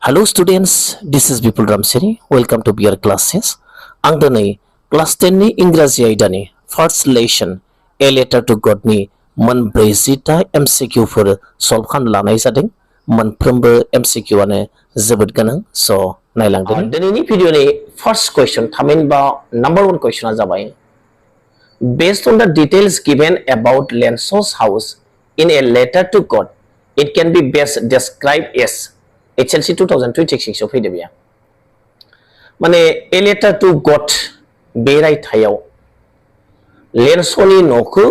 Hello students, this is Bipul Ramseri. Welcome to your classes. Ang danay class 10 ni English aidani first lesson A Letter to God ni मोनब्रैजिथा MCQ four solve खालामनो लानाय जादों। मोनफ्रोमबो MCQ आनो जोबोद गोनां। स' नायलांदो। दिनैनि भिडिअनि फर्स्ट क्वेश्चन थामहिनबा नंबर 1 क्वेश्चना जाबाय Based on the details given about Lencho's house in a letter to God, it can be best described as HSLC 2026 आव फैदो बेयो माने A Letter to God बे रायथायाव लेन्स'नि न'खौ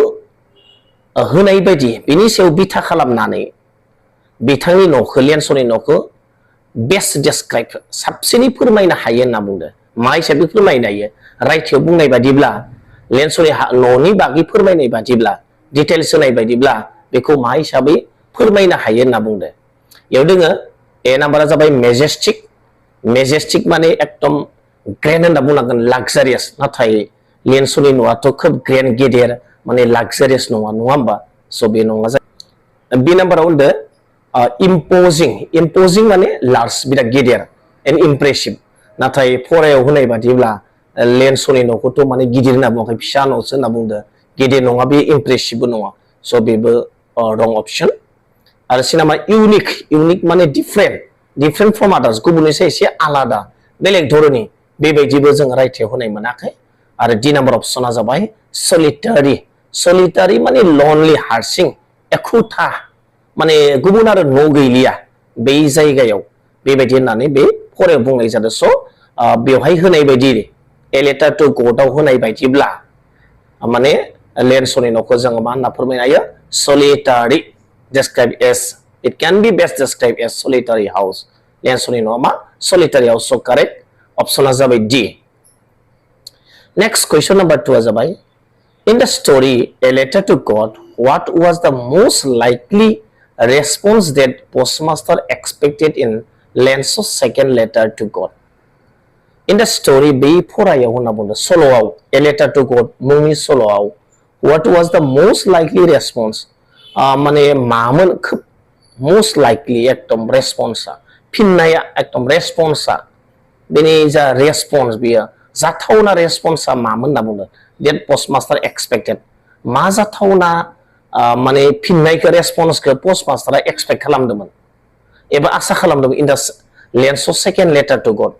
होनाय बायदि बिनि सायाव बिथा खालामनानै बिथांनि न'खौ लेन्स'नि न'खौ बेस्ट डिस्क्राइब साबसिनै फोरमायनो हायो होनना बुंदों। मा हिसाबै फोरमायनो हायो? रायथायाव बुंनाय बादिब्ला लेन्स'नि न'नि बागै फोरमायनाय बादिब्ला डिटेल्स होनाय बादिब्ला बेखौ मा हिसाबै फोरमायनो हायो होनना बुंदों। बेयाव दोङो ए नाम्बारा जाबाय मेजेस्टिक माने एकदम ग्रेन्ड होनना बुंनांगोन लाक्जारियास नाथाय लेन्स'नि न'आथ' खोब ग्रेन्ड गेदेर माने लाक्जारियास नङा होमबा स' बे नङा जायो। बि नाम्बाराव होनदो इम्पोजिं माने लार्ज बिराद गेदेर एन्ड इमप्रेसिभ नाथाय फरायाव होनाय बादिब्ला लेन्स'नि न'खौथ' माने गिदिर होनना बुङाखै फिसा न'सो होनना बुंदो गेदेर नङा बे इमप्रेसिभबो नङा स' बेबो रं अप्सन। आरो सि नाम्बार इउनिक माने डिफरेन्ट फ्रम आदार्स गुबुननिसाय एसे आलादा बेलेग धरनि बेबायदिबो जों रायथायाव होनाय मोनाखै। आरो डि नाम्बार अप्सना जाबाय सलिटारि माने लनलि हारसिं एखुथा माने गुबुन आरो न' गैलिया बै जायगायाव बेबायदि होननानै बे फरायाव बुंनाय जादों। स' बेवहाय होनाय बायदि ए लेटार टु गडआव होनाय बायदिब्ला माने लेन्स'नि न'खौ जोङो मा होनना फोरमायनो हायो सलिटारि described as it can be best described as solitary house लेन्स'नि न'आ मा solitary house so correct अप्सना जाबाय D। Next question number 2 जाबाय in the story A Letter to God what was the most likely response that postmaster expected in Lencho's second letter to God? In the story बे फरायाव होनना बुंदों सल'आव A Letter to God मुंनि सल'आव what was the most likely response माने मामोन खोब most likely एकदम रेस्पन्सा फिननाया एकदम रेस्पन्सा बेनि जा रेस्पन्स बियो जाथावना रेस्पन्सा मामोन होनना बुंदों that postmaster expected मा जाथावना माने फिननायखौ रेस्पन्सखौ postmasterआ एक्सपेक्ट खालामदोंमोन एबा आसा खालामदोंमोन in the Lencho's second letter to God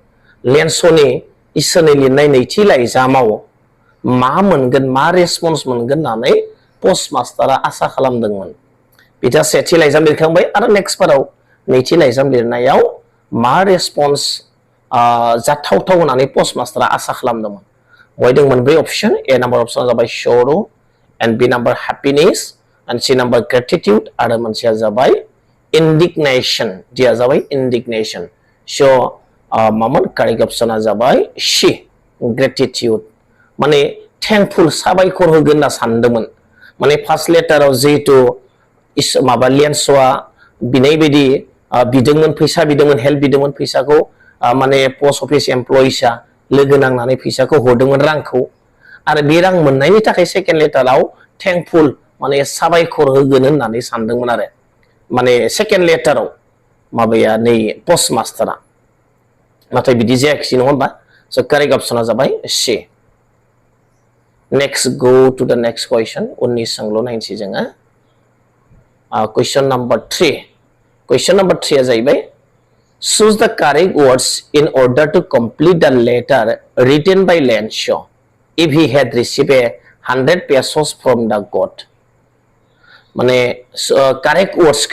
लेन्स'नि इसोरनि लिरनाय नैथि लाइजामाव मा मोनगोन मा रेस्पन्स मोनगोन होननानै postmasterआ आसा खालामदोंमोन। बिथाङा सेथि लाइजाम लिरखांबाय आरो नेक्स्ट बाराव नैथि लाइजाम लिरनायाव मा रेस्पन्स जाथावथाव होननानै postmasterआ आसा खालामदोंमोन। बहाय दंमोन बै अप्सन ए नाम्बार अप्सना जाबाय सर' and B number happiness and C number gratitude आरो मोनसेया जाबाय इन्डिगनेसन डिया जाबाय इन्डिगनेसन स' मामोन कारेक्ट अप्सना जाबाय सि ग्रेटिटिउड माने थेंकफुल साबायखर होगोन होनना सानदोंमोन माने फार्स्ट लेटाराव जिहेतु माबा लेन्स'आ बिनाय बायदि बिदोंमोन फैसा बिदोंमोन हेल्प बिदोंमोन फैसाखौ माने पस्ट अफिस एमप्लयिसआ लोगो नांनानै फैसाखौ हरदोंमोन रांखौ आरो बे रां मोननायनि थाखाय सेकेन्ड लेटाराव थेंकफुल माने साबायखर होगोन होननानै सानदोंमोन आरो माने सेकेन्ड लेटाराव माबाया नै postmasterआ नाथाय बिदि जायाखिसै नङा होमबा स' कारेक्ट अप्सना जाबाय सि। Next go to the next question उननि सोंलु नायनोसै जोङो question number 3 आ जाहैबाय choose the correct words in order to complete the letter written by Lencho if he had received 100 pesos from the God माने correct words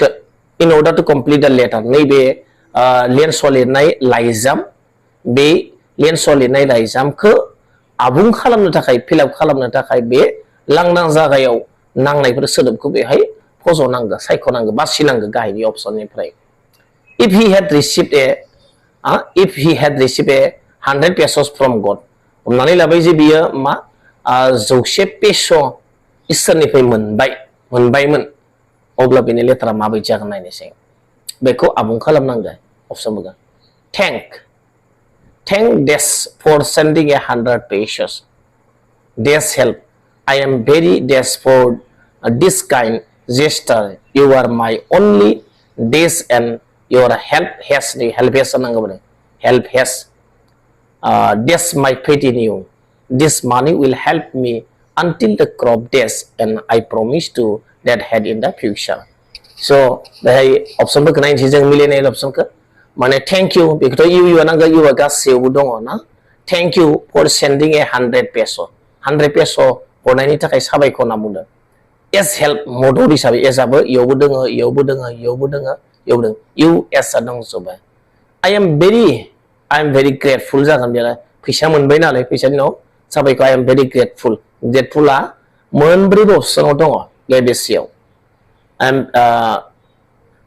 in order to complete the letter नैबे lens' लिरनाय लाइजाम बे lens' लिरनाय लाइजामखौ आबुं खालामनो थाखाय fill up खालामनो थाखाय बे लांदां जागायाव नांनायफोर सोदोबखौ बेहाय फज'नांगौ सायख'नांगौ बासिनांगौ गाहायनि अप्सननिफ्राय if he had received 100 pesos from God हमनानै लाबाय जे बियो मा 100 पेस' इसोरनिफ्राय मोनबायमोन अब्ला बेनि लेटारा माबायदि जागोन नायनोसै बेखौ आबुं खालामनांगौ अप्सन होगोन Thank Des for sending 100 pesos. Des help. I am very Des for this kind gesture. You are my only Des and your help has the help has nangabane help has this my faith in you. This money will help me until the crop days, and I promise to that head in the future. So the option book 9 जों मिलायनाय option खौ माने thank you because you नांगौ you गासैयावबो दङ ना thank you for sending a 100 peso 100 peso हरनायनि थाखाय साबायखर होनना बुंदों as help मदद हिसाबै as आबो इयावबो दङ इयावबो दङ इयावबो दङ इयावबो दङ you as आ दंजोबो I am very grateful जागोन बेलाय फैसा मोनबाय नालाय फैसानि उनाव साबायखर I am very grateful gratefulआ मोनब्रै अपसनाव दङ लोगोसेयाव I am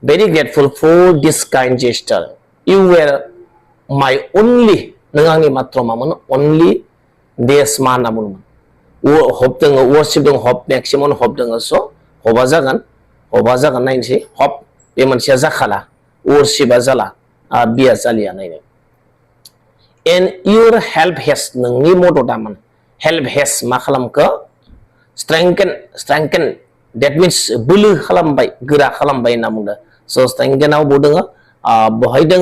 very grateful for this kind gesture. You were my only नों आंनि मात्र मामोन only this मा होनना बुङोमोन hope दङ worship दङ hope maximum hope दङ so hopeआ जागोन नायनोसै hope बे मोनसेया जाखाला worshipआ जाला बिया जालिया नायनो and your help has नोंनि मददामोन help has मा खालामखो strengthen that means बोलो खालामबाय गोरा खालामबाय होनना बुंदों so strengthenआव बो दङ बहाय दङ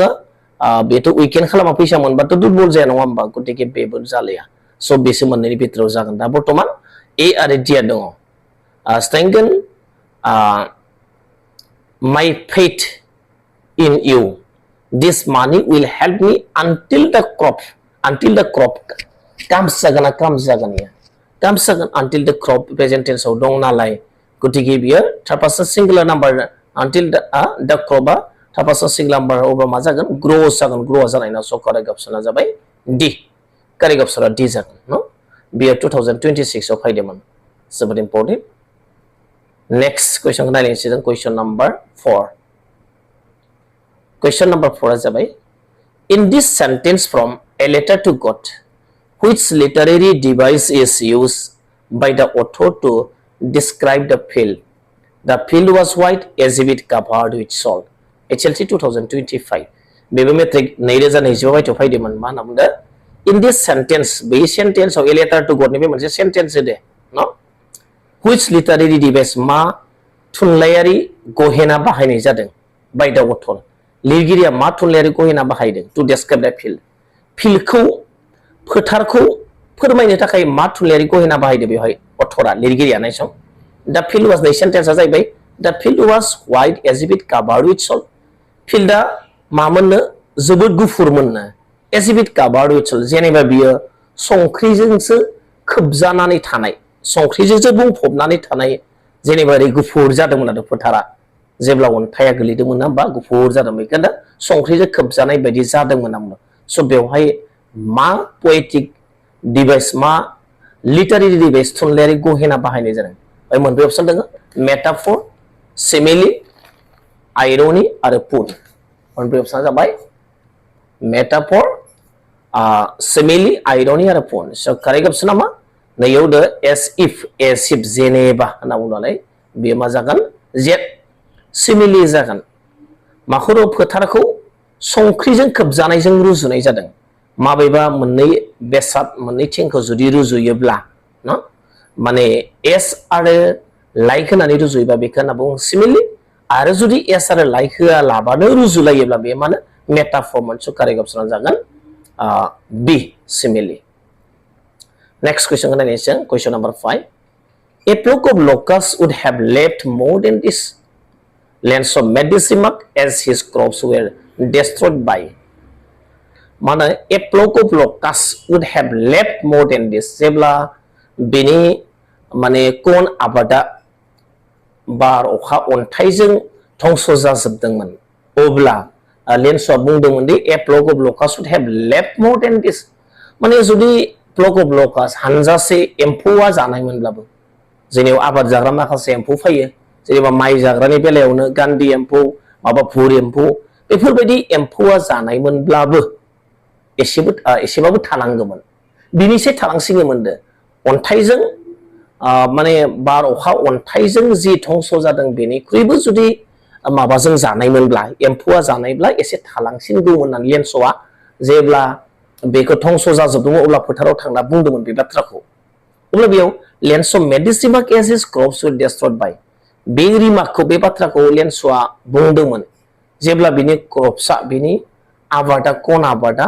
बेथ' weekend खालामा फैसा मोनबाथ' दुरबल जाया नङा होमबा गतिके बेबो जालिया so बेसो मोननैनि भितराव जागोन दा बर्तमान A आरो D आ दङ strengthen my faith in you this money will help me until the crop comes जागोन until the crop present tense आव दं नालाय गतिके बियो third person singular number until the crop third person singular number अब्ला मा जागोन grow जानायना so correct option आ जाबाय D correct option आ D जागोन no बियो 2026 आव फैदोंमोन जोबोद important next question नायनोसै जों question number 4 question number 4 आ जाबाय in this sentence from a letter to God which literary device is used by the author to describe the field was white exhibit covered with salt HLC 2025 बेबो matric 2025 बायदियाव फैदोंमोन मा होनना बुंदों in this sentence bay sentence of a letter to God नि मोनसे sentence they no which literary device मा थुनलायारि गहेना बाहायनाय जादों by the author लिरगिरिया मा थुनलायारि गहेना बाहायदों to describe the fieldखौ फोथारखौ फोरमायनो थाखाय मा थुनलायारि गहेना बाहायदों बेवहाय अथरा लिरगिरिया नायसं the field was the sentence जाहैबाय the field was white exhibit covered with salt fielda मामोननो जोबोद गुफुरमोननो exhibit covered with salt जेनेबा बियो संख्रिजोंसो खोबजानानै थानाय संख्रिजोंसो बुंफबनानै थानाय जेनेबा ओरै गुफुर जादोंमोन आरो फोथारा जेब्ला अन्थाइया गोलैदोंमोन ना बा गुफुर जादोंमोन बेखायनो संख्रिजों खोबजानाय बायदि जादोंमोन नामा स बेवहाय मा पोएटिक डिवाइस मा लिटारेरि डिवाइस थुनलायारि गहेना बाहायनाय जादों ओइ मोनब्रै अपसन दङ मेटाफर सिमिलि आइरनि आरो पुन मोनब्रै अपसना जाबाय मेटाफर सिमिलि आइरनि आरो पुन स करेक्ट अपसना मा नैयाव द एस इफ जेनेबा होनना बुंनानै बेयो मा जागोन जेट सिमिलि जागोन माखौ फोथारखौ संख्रिजों खोबजानायजों रुजुनाय जादों माबेबा मोननै बेसाद मोननै थिंखौ जुदि रुजुयोब्ला न माने एस आरो लाइक होनानै रुजुयोबा बेखौ होनना बुङो सिमिलि आरो जुदि एस आरो लाइक होआलाबानो रुजुलायोब्ला बे माने मेटाफर मोनसे कारेक्ट अपसना जागोन बी सिमिलि नेक्स्ट क्वेश्चन को नायनोसै question number 5 a flock of locusts would have left more than this Lencho made this remark as his crops were destroyed by माने a flock of locusts would have left more than this जेब्ला बेनि माने कोन आबादा बार अखा अन्थाइजों धंस जाजोबदोंमोन अब्ला लेन्सआ बुंदोंमोन दि a flock of locusts would have left more than this माने जुदि flock of locusts हानजासे एम्फौआ जानायमोनब्लाबो जेनेबा आबाद जाग्रा माखासे एम्फौ फैयो जेनेबा माइ जाग्रानि बेलायावनो गान्दी एम्फौ माबा भुर एम्फौ बेफोरबायदि एम्फौआ जानायमोनब्लाबो एसेबाबो थानांगौमोन बिनिसे थालांसिगौमोन दे अन्थाइजों माने बार अखा अन्थाइजों जि धंस जादों बेनिख्रुइबो जुदि माबाजों जानायमोनब्ला एम्फौआ जानायब्ला एसे थालांसिनगौमोन होननानै लेन्सआ जेब्ला बेखौ धंस जाजोबदोंमोन अब्ला फोथाराव थांना बुंदोंमोन बे बाथ्राखौ अब्ला बेयाव Lencho made this remark as his crops were destroyed by बे रिमार्कखौ बे बाथ्राखौ लेन्सआ बुंदोंमोन जेब्ला बिनि क्रप्सआ बिनि आबादा कन आबादा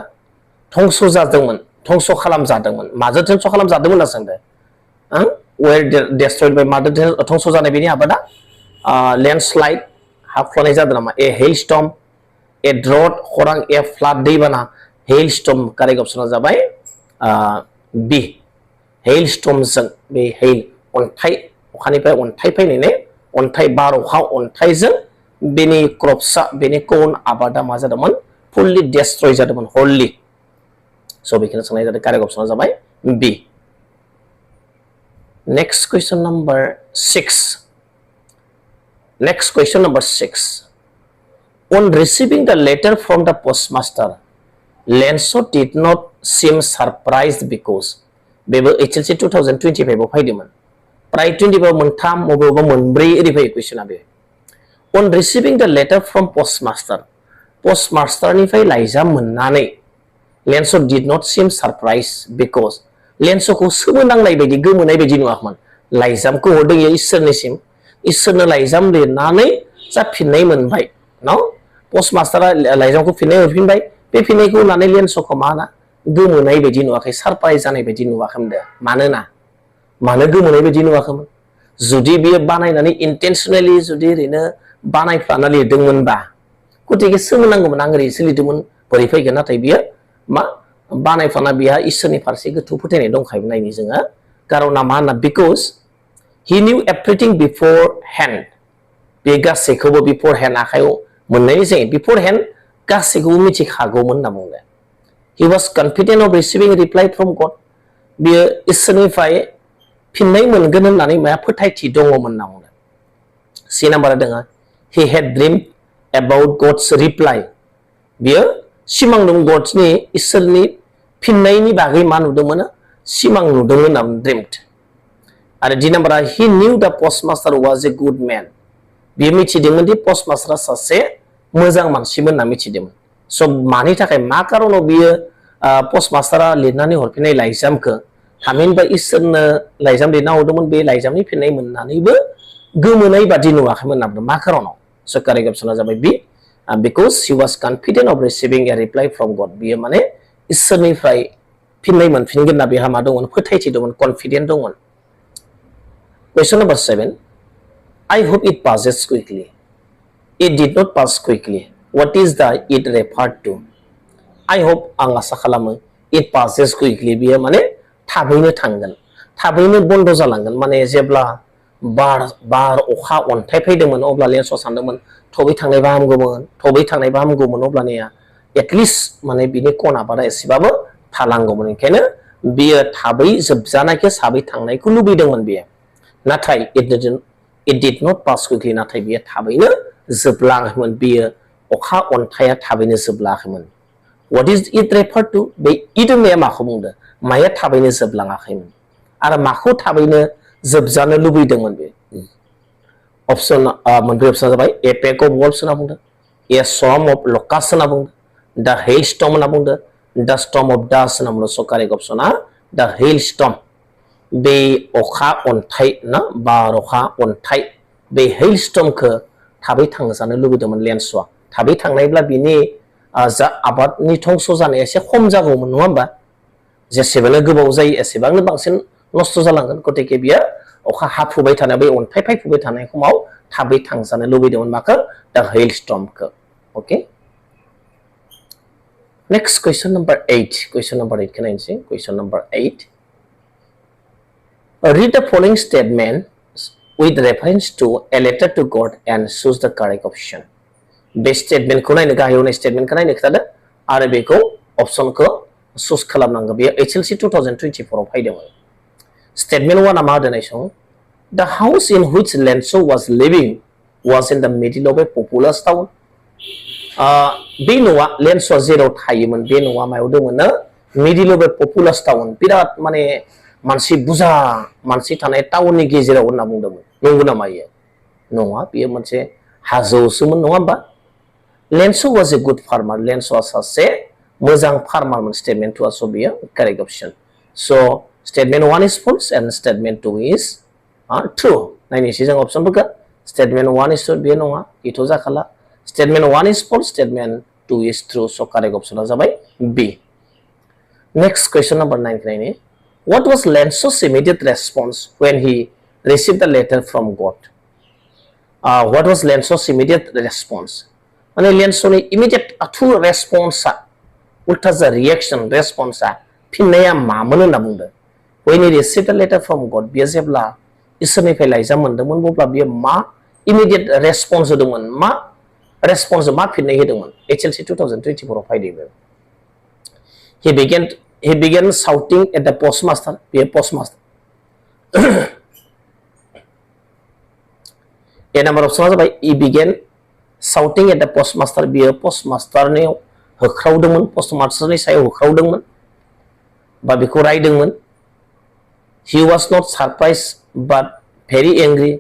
धंस जादोंमोन धंस खालामजादोंमोन माजों धंस खालामजादोंमोन होनना सोंदों were destroyed by मादो धंस जानाय बिनि आबादा लैंडस्लाइड हा खुरखानाय जादों नामा ए हेलस्टर्म ए ड्रट खरां ए फ्लाड दैबाना हेलस्टर्म कारेक्ट अपसना जाबाय बी हेलस्टर्मजों बे हेल अन्थाइ अखानिफ्राय अन्थाइ फैनानै अन्थाइ बार अखा अन्थाइजों बेनि क्रप्सआ बेनि कर्न आबादा मा जादोंमोन फुल्ली डिस्ट्रय जादोंमोन हरलि स' बेखौनो सोंनाय जादों कारेक्ट अपसना जाबाय B next question number 6 next question number 6 on receiving the letter from the postmaster Lencho did not seem surprised because Bebo HSLC 2025 आव फैदोंमोन प्राय 25 मोनथाम बबेबा मोनब्रै ओरै फैयो क्वेश्चना बे on receiving the letter from postmaster निफ्राय लाइजाम मोननानै Lencho did not seem surprised because Lencho खौ सोमोनांनाय बायदि गोमोनाय बायदि नुवाखैमोन लाइजामखौ हरदों इसोरनिसिम इसोरनो लाइजाम लिरनानै जा फिननाय मोनबाय न पोस्टमास्टारा लाइजामखौ फिननाय हरफिनबाय बे फिननायखौ होनानै लेन्सखौ मा ना गोमोनाय बायदि नुवाखै सरप्राइज जानाय बायदि नुवाखैमोन मानोना मानो गोमोनाय बायदि नुवाखैमोन जुदि बियो बानायनानै इन्टेन्शनेलि जुदि ओरैनो बानायफ्लाना लिरदोंमोनबा गतिके सोमोनांगौमोन आं ओरैसो लिरदोंमोन बोरै फैगोन नाथाय बियो मा बानायफ्लाना बिहा इसोरनि फारसे गोथौ फोथायनाय दंखायोमोन नायनि जोङो कारना मा होनना because he knew everything beforehand बे गासैखौबो beforehand आखायाव मोननाय जायो beforehand गासैखौबो मिथिखागौमोन होनना बुंदों he was confident of receiving a reply from God बियो इसोरनिफ्राय फिननाय मोनगोन होननानै माया फोथायथि दङमोन होनना बुंदों सी नाम्बारा दङ he had dreamed about God's reply बियो सिमां दं गडनि इसोरनि फिननायनि बागै मा नुदोंमोन सिमां नुदोंमोन होनना dreamed आरो डी नाम्बारा he knew the postmaster was a good man बियो मिथिदोंमोन दि postmaster सासे मोजां मानसिमोन होनना मिथिदोंमोन स' मानि थाखाय मा कारनाव बियो postmasterआ लिरनानै हरफिननाय लाइजामखौ थामहिनबा इसोरनो लाइजाम लिरना हरदोंमोन बे लाइजामनि फिननाय मोननानैबो गोमोनाय बादि नुवाखैमोन होनना बुंदों मा कारनाव स' कारेक्ट अपसना जाबाय B because he was confident of receiving a reply from God बियो माने इसोरनिफ्राय फिननाय मोनफिनगोन होनना बेहा मा दंमोन फोथायथि दंमोन कन्फिडेन्ट दंमोन Question number 7. I hope it passes quickly. It did not pass quickly. What is the it referred to? I hope आं आसा खालामो it passes quickly. बियो माने थाबैनो थांगोन थाबैनो बन्द जालांगोन माने जेब्ला बार अखा अन्थाइ फैदोंमोन अब्ला लेन्स सानदोंमोन थबै थांनायबा हामगौमोन अब्लानिया एटलिस्ट माने बिनि कन आबादा एसेबाबो थालांगौमोन ओंखायनो बियो थाबै जोबजानायखौ साबै थांनायखौ लुबैदोंमोन बियो नाथाय it did not pass quickly नाथाय बियो थाबैनो जोबलाङाखैमोन बियो अखा अन्थाइया थाबैनो जोबलाङाखैमोन what is it referred to bay it होननाया माखौ बुंदों माया थाबैनो जोबलाङाखैमोन आरो माखौ थाबैनो जोबजानो लुबैदोंमोन बे अपसन मोनब्रै अपसना जाबाय ए पेक अफ वल्व्स होनना बुंदों ए storm of locusts होनना बुंदों द hailstorm होनना बुंदों द storm of dust होनना बुंदों स' कारेक्ट अपसना द hailstorm बे अखा अन्थाइ ना बार अखा अन्थाइ बे हेलस्टर्मखौ थाबै थांजानो लुबैदोंमोन लेन्सआ थाबै थांनायब्ला बिनि जा आबादनि धंस जानाया एसे खम जागौमोन नङा होमबा जेसेबांनो गोबाव जायो एसेबांनो बांसिन नस्थ जालांगोन गतिके बियो अखा हाफुबाय थानाय बे अन्थाइ फायफुबाय थानाय समाव थाबै थांजानो लुबैदोंमोन माखौ द हेलस्टर्मखौ okay next question number 8 question number 8 खौ नायनोसै question number 8 Read the following statement with reference to a letter to God and choose the correct option. बे स्टेटमेन्टखौ नायनो गाहायाव स्टेटमेन्टखौ नायनो खिथादों आरो बेखौ अपसनखौ चुज खालामनांगौ बेयो HSLC 2024 आव फैदोंमोन स्टेटमेन्ट 1 आ मा होदों नायसं The house in which Lencho was living was in the middle of a populous town. बे न'आ लेन्सआ जेराव थायोमोन बे न'आ मायाव दंमोन मिडिल अफ ए पपुलास टाउन बिराद माने मानसि बुजा मानसि थानाय टाउननि गेजेराव होनना बुंदोंमोन नंगौ नामा इयो नङा बेयो मोनसे हाजोआवसोमोन नङा होमबा Lencho was a good farmer Lenchoआ सासे मोजां फार्मारमोन स्टेटमेन्ट 2 आ स' बियो करेक्ट अपसन स' statement 1 is false and statement 2 is true नायनोसै जों अपसनफोरखौ स्टेटमेन्ट 1 is true बेयो नङा Beth' जाखाला Statement 1 is false, statement 2 is true. So correct option is B. Next question number 9. What was Lencho's immediate response when he received the letter from God? What was Lencho's immediate response? And Lencho's immediate response, what was the reaction response? Pinaya mamanu na bunda. When he received the letter from God, biya jebla isani felai zaman demun bobla biya ma immediate response demun ma response ma pinay demun. HLC 2024 5 He began shouting at the postmaster. Biya postmaster. A number of songs by he began shouting at the postmaster. Biya postmaster ne hokraudemun postmaster ne saya hokraudemun. Babiku raidengmun. He was not surprised but very angry.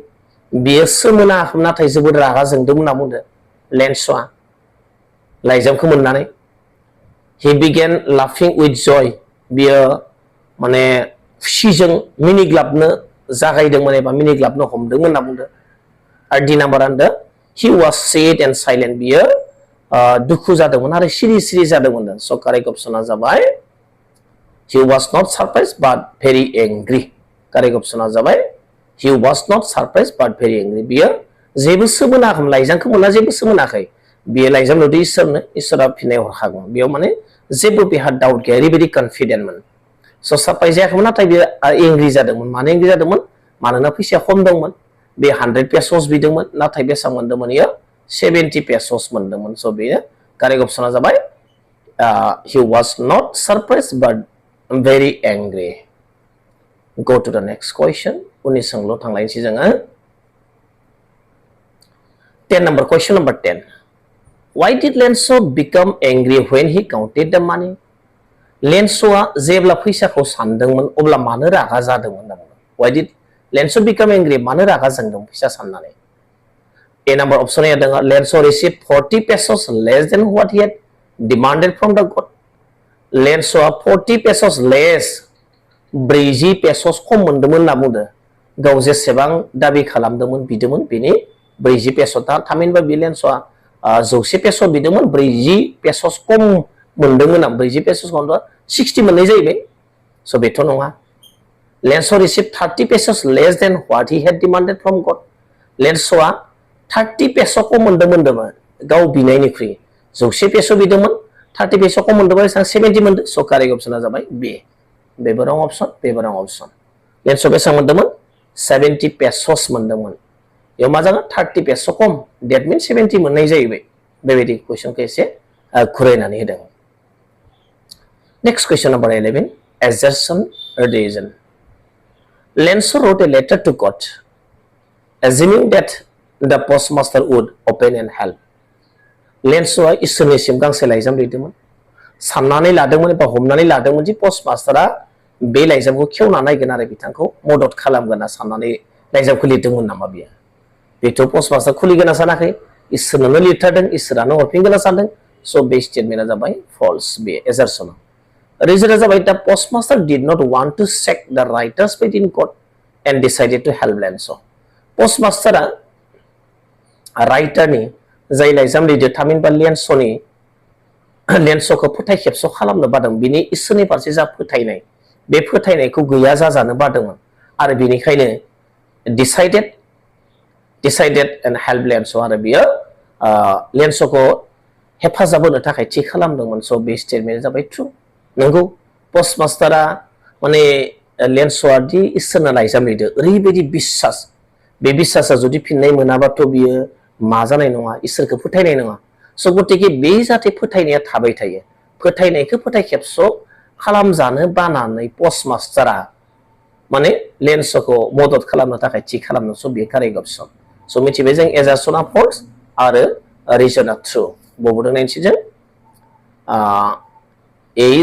Biya semena nathai jebod raga jengdomun namun Lenchoa laijamखौ मोननानै he began laughing with joy. Biya mane खुसिजों मिनिग्लाबनो जागायदोंमोन एबा मिनिग्लाबनो हमदोंमोन होनना बुंदों. आरो D number आन्दो he was sad and silent. बियो दुखु जादोंमोन आरो सिरि सिरि जादोंमोन. So correct option आ जाबाय he was not surprised but very angry. Correct option आ जाबाय he was not surprised but very angry. बियो जेबो सोमोनाखै लाइजामखौ मोनना जेबो सोमोनाखै. बियो लाइजाम नुदों इसोरनो इसोरा फिननाय हरखागोन. बियो माने जेबो बेहा डाउट गैया ओरैबायदि कन्फिडेन्टमोन. So सरप्राइज जायाखैमोन नाथाय बियो एंग्रि जादोंमोन. मानो एंग्रि जादोंमोन? मानोना फैसाया खम दंमोन. बे 100 pesos बिदोंमोन नाथाय बेसेबां मोनदोंमोन इयो 70 pesos मोनदोंमोन. So बेयो करेक्ट अपसना जाबाय he was not surprised but very angry. Go to the next question. उननि सोंलु थांलायनोसै जोङो. 10 number question number 10. Why did Lencho become angry when he counted the money? Lenchoa जेब्ला फैसाखौ सानदोंमोन अब्ला मानो रागा जादोंमोन होनना बुङो. Why did Lencho become angry? मानो रागा जोंदों फैसा साननानै? A number option आ दङ Lencho received 40 pesos less than what he had demanded from the God. Lenchoa 40 pesos less 40 pesos खम मोनदोंमोन होनना बुंदों. गाव जेसेबां दाबि खालामदोंमोन बिदोंमोन बेनि 40 pesos थामहिनबा बे Lenchoa 100 pesos बिदोंमोन 40 pesos खम मोनदोंमोन आं 40 pesos खौनो 60 मोननाय जाहैबाय. So बेथ' नङा. Lencho received 30 pesos less than what he had demanded from God. Lenchoa 30 pesos खम मोनदोंमोन गाव बिनायनिख्रुइ 100 pesos बिदोंमोन 30 pesos खम मोनदोंमोन 70 मोनदों. So correct option आ जाबाय B. बेबो रं option बेबो रं option. Lencho बेसेबां मोनदोंमोन 70 pesos मोनदोंमोन. बेयाव मा जागोन 30 pesos खम that means 70 मोननाय जाहैबाय. बेबायदि कुइसनखौ एसे खुरायनानै होदों. Next question number 11. Assertion reason. Lencho wrote a letter to God, assuming that the postmaster would open and help. Lenchoa इसोरनिसिम गांसे लाइजाम लिरदोंमोन. साननानै लादोंमोन एबा हमनानै लादोंमोन दि postmasterआ बे लाइजामखौ खेवना नायगोन आरो बिथांखौ मदद खालामगोन होनना साननानै लाइजामखौ लिरदोंमोन नामा बियो? बेथ' postmaster खुलिगोन होनना सानाखै. इसोरनो लिरथारदों इसोरानो हरफिनगोन होनना सानदों. So बे स्टेटमेन्टआ जाबाय false. Bay assertion. Reason is that the postmaster did not want to check the writer's faith in God and decided to help Lencho. Postmaster writer ni जाय लाइजाम लिरदों थामहिनबा Lenchoखौ फोथाय खेबस' खालामनो बादों. बिनि इसोरनि फारसे जा फोथायनाय बे फोथायनायखौ गैया जाजानो बादोंमोन आरो बिनिखायनो decided and help Lencho आरो बियो Lenchoखौ हेफाजाब होनो थाखाय थि खालामदोंमोन. So बे स्टेटमेन्टआ जाबाय true. नंगौ postmasterआ माने Lenchoआ दि इसोरनो लाइजाम लिरदों ओरैबायदि बिश्वास बे बिश्वासा जुदि फिननाय मोनाबाथ' बियो मा जानाय नङा इसोरखौ फोथायनाय नङा. So गतिके बे जाहाथे फोथायनाया थाबाय थायो फोथायनायखौ फोथाय खेबस' खालामजानो बानानै postmasterआ माने Lenchoखौ मदद खालामनो थाखाय थि खालामनो. So बे कारेक्ट अपसन. So मिथिबाय जों assertionआ false आरो reasonआ true. बबेदों नायनोसै जों A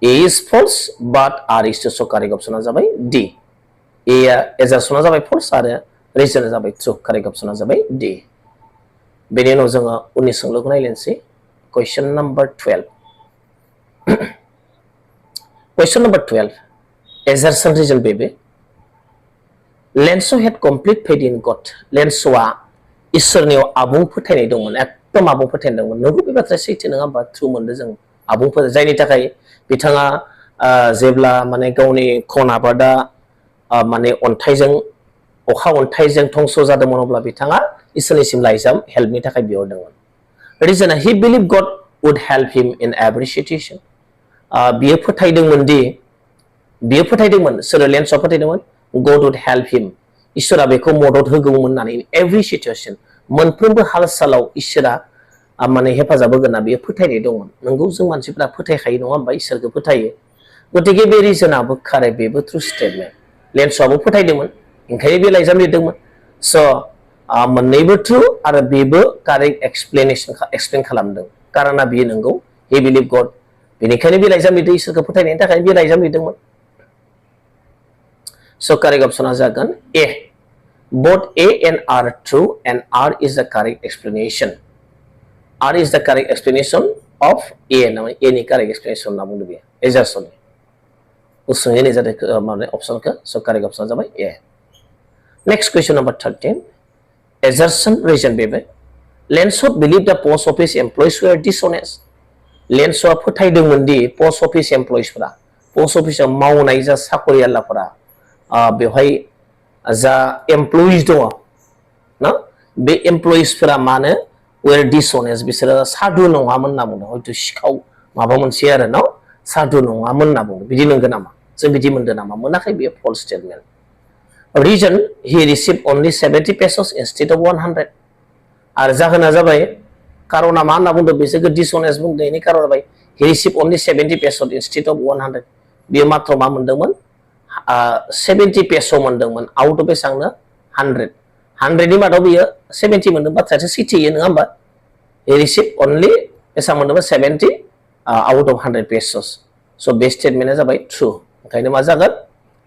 is false but R is true. So correct option आ जाबाय D. A assertion आ जाबाय false आरो reason आ जाबाय true. Correct option आ जाबाय D. बेनि उनाव जोङो उननि सोंलुखौ नायलायनोसै. Question number 12. Question number 12. Assertion reason baby. Lencho had complete faith in God. Lenchoआ इसोरनियाव आबुं फोथायनाय दंमोन एकदम आबुं फोथायनाय दंमोन नंगौ बे बाथ्राया सैथो नङा होमबा ट्रु मोनदों जों आबुं फोथायनाय जायनि थाखाय बिथाङा जेब्ला माने गावनि खन आबादा माने अन्थाइजों अखा अन्थाइजों धंस जादोंमोन अब्ला बिथाङा इसोरनिसिम लाइजाम हेल्पनि थाखाय बिहरदोंमोन reason he believe God would help him in every situation बियो फोथायदोंमोन सोर लेन्सआ फोथायदोंमोन गड वुड हेल्प हिम इसोरा बेखौ मदद होगौमोन होननानै एभरि सिचुएशन मोनफ्रोमबो हाल सालाव इसोरा माने हेफाजाब होगोन ना बेयो फोथायनाय दंमोन नंगौ जों मानसिफ्रा फोथायखायो नङा होमबा इसोरखौ फोथायो गतिके बे रिजनाबो कारेक्ट बेबो ट्रु स्टेटमेन्ट लेन्सआबो फोथायदोंमोन ओंखायनो बे लाइजाम लिरदोंमोन स' मोननैबो ट्रु आरो बेबो कारेक्ट एक्सप्लेन खालामदों कारना बियो नंगौ हि बिलिभ गड बेनिखायनो बे लाइजाम लिरदों इसोरखौ फोथायनायनि थाखाय बे लाइजाम लिरदोंमोन स' कारेक्ट अपसना जागोन ए both A and R are true and R is the correct explanation R is the correct explanation of A A नि correct explanation होनना बुंदों बेयो एजारसन उसुङै नै जादों माने अपसनखौ स' कारेक्ट अपसना जाबाय A next question number 13 assertion reason बेबो Lencho believed the post office employees were dishonest Lenchoआ फोथायदोंमोन the post office employeesफोरा post office आव मावनाय जा साखरियालाफोरा बेवहाय जा एमप्लयिज दङ ना बे एमप्लयिजफोरा मानो वेर डिसअनेस्ट बिसोरो साधु नङामोन होनना बुंदों हयथ' सिखाव माबा मोनसे आरो ना साधु नङामोन होनना बुंदों बिदि नंगौ नामा जों बिदि मोनदों नामा मोनाखै बेयो फल्स स्टेटमेन्ट रिजन हि receive only 70 pesos instead of 100 आरो जाहोना जाबाय कारना मा होनना बुंदों बिसोरखौ डिसअनेस्ट बुंदों बेनि कारना जाबाय हि receive only 70 pesos instead of 100 बियो मात्र मा मोनदोंमोन 70 peso मोनदोंमोन आउट अफ बेसांनो 100 100 नि मादाव बियो 70 मोनदों बाथ्रायासो सैथोयै नङा होमबा हि रिसिभ अनलि बेसां मोनदोंमोन 70 आउट अफ 100 pesos स' बे स्टेटमेन्टआ जाबाय ट्रु ओंखायनो मा जागोन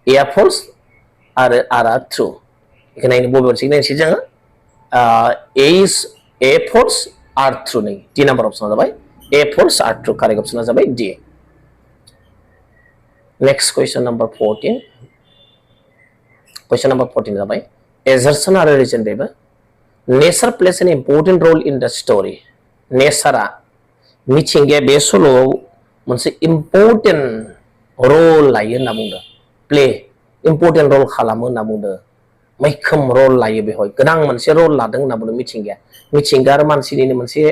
ए आ फल्स आरो आर आ ट्रु बेखायनो बबे मोनसे नायनोसै जोङो ए फल्स आर ट्रु नै डि नाम्बार अपसना जाबाय A false R true correct अपसना जाबाय D next question number 14 question number 14 जाबाय assertion आरो रिजन बेबो nature plays an important role in the story नेचारा मिथिंगाया बे सल'आव मोनसे इम्पोर्टेन्ट रल लायो होनना बुंदों प्ले इम्पोर्टेन्ट रल खालामो होनना बुंदों मैखोम रल लायो बेवहाय गोनां मोनसे रल लादों होनना बुंदों मिथिंगा आरो मानसिनिनो मोनसे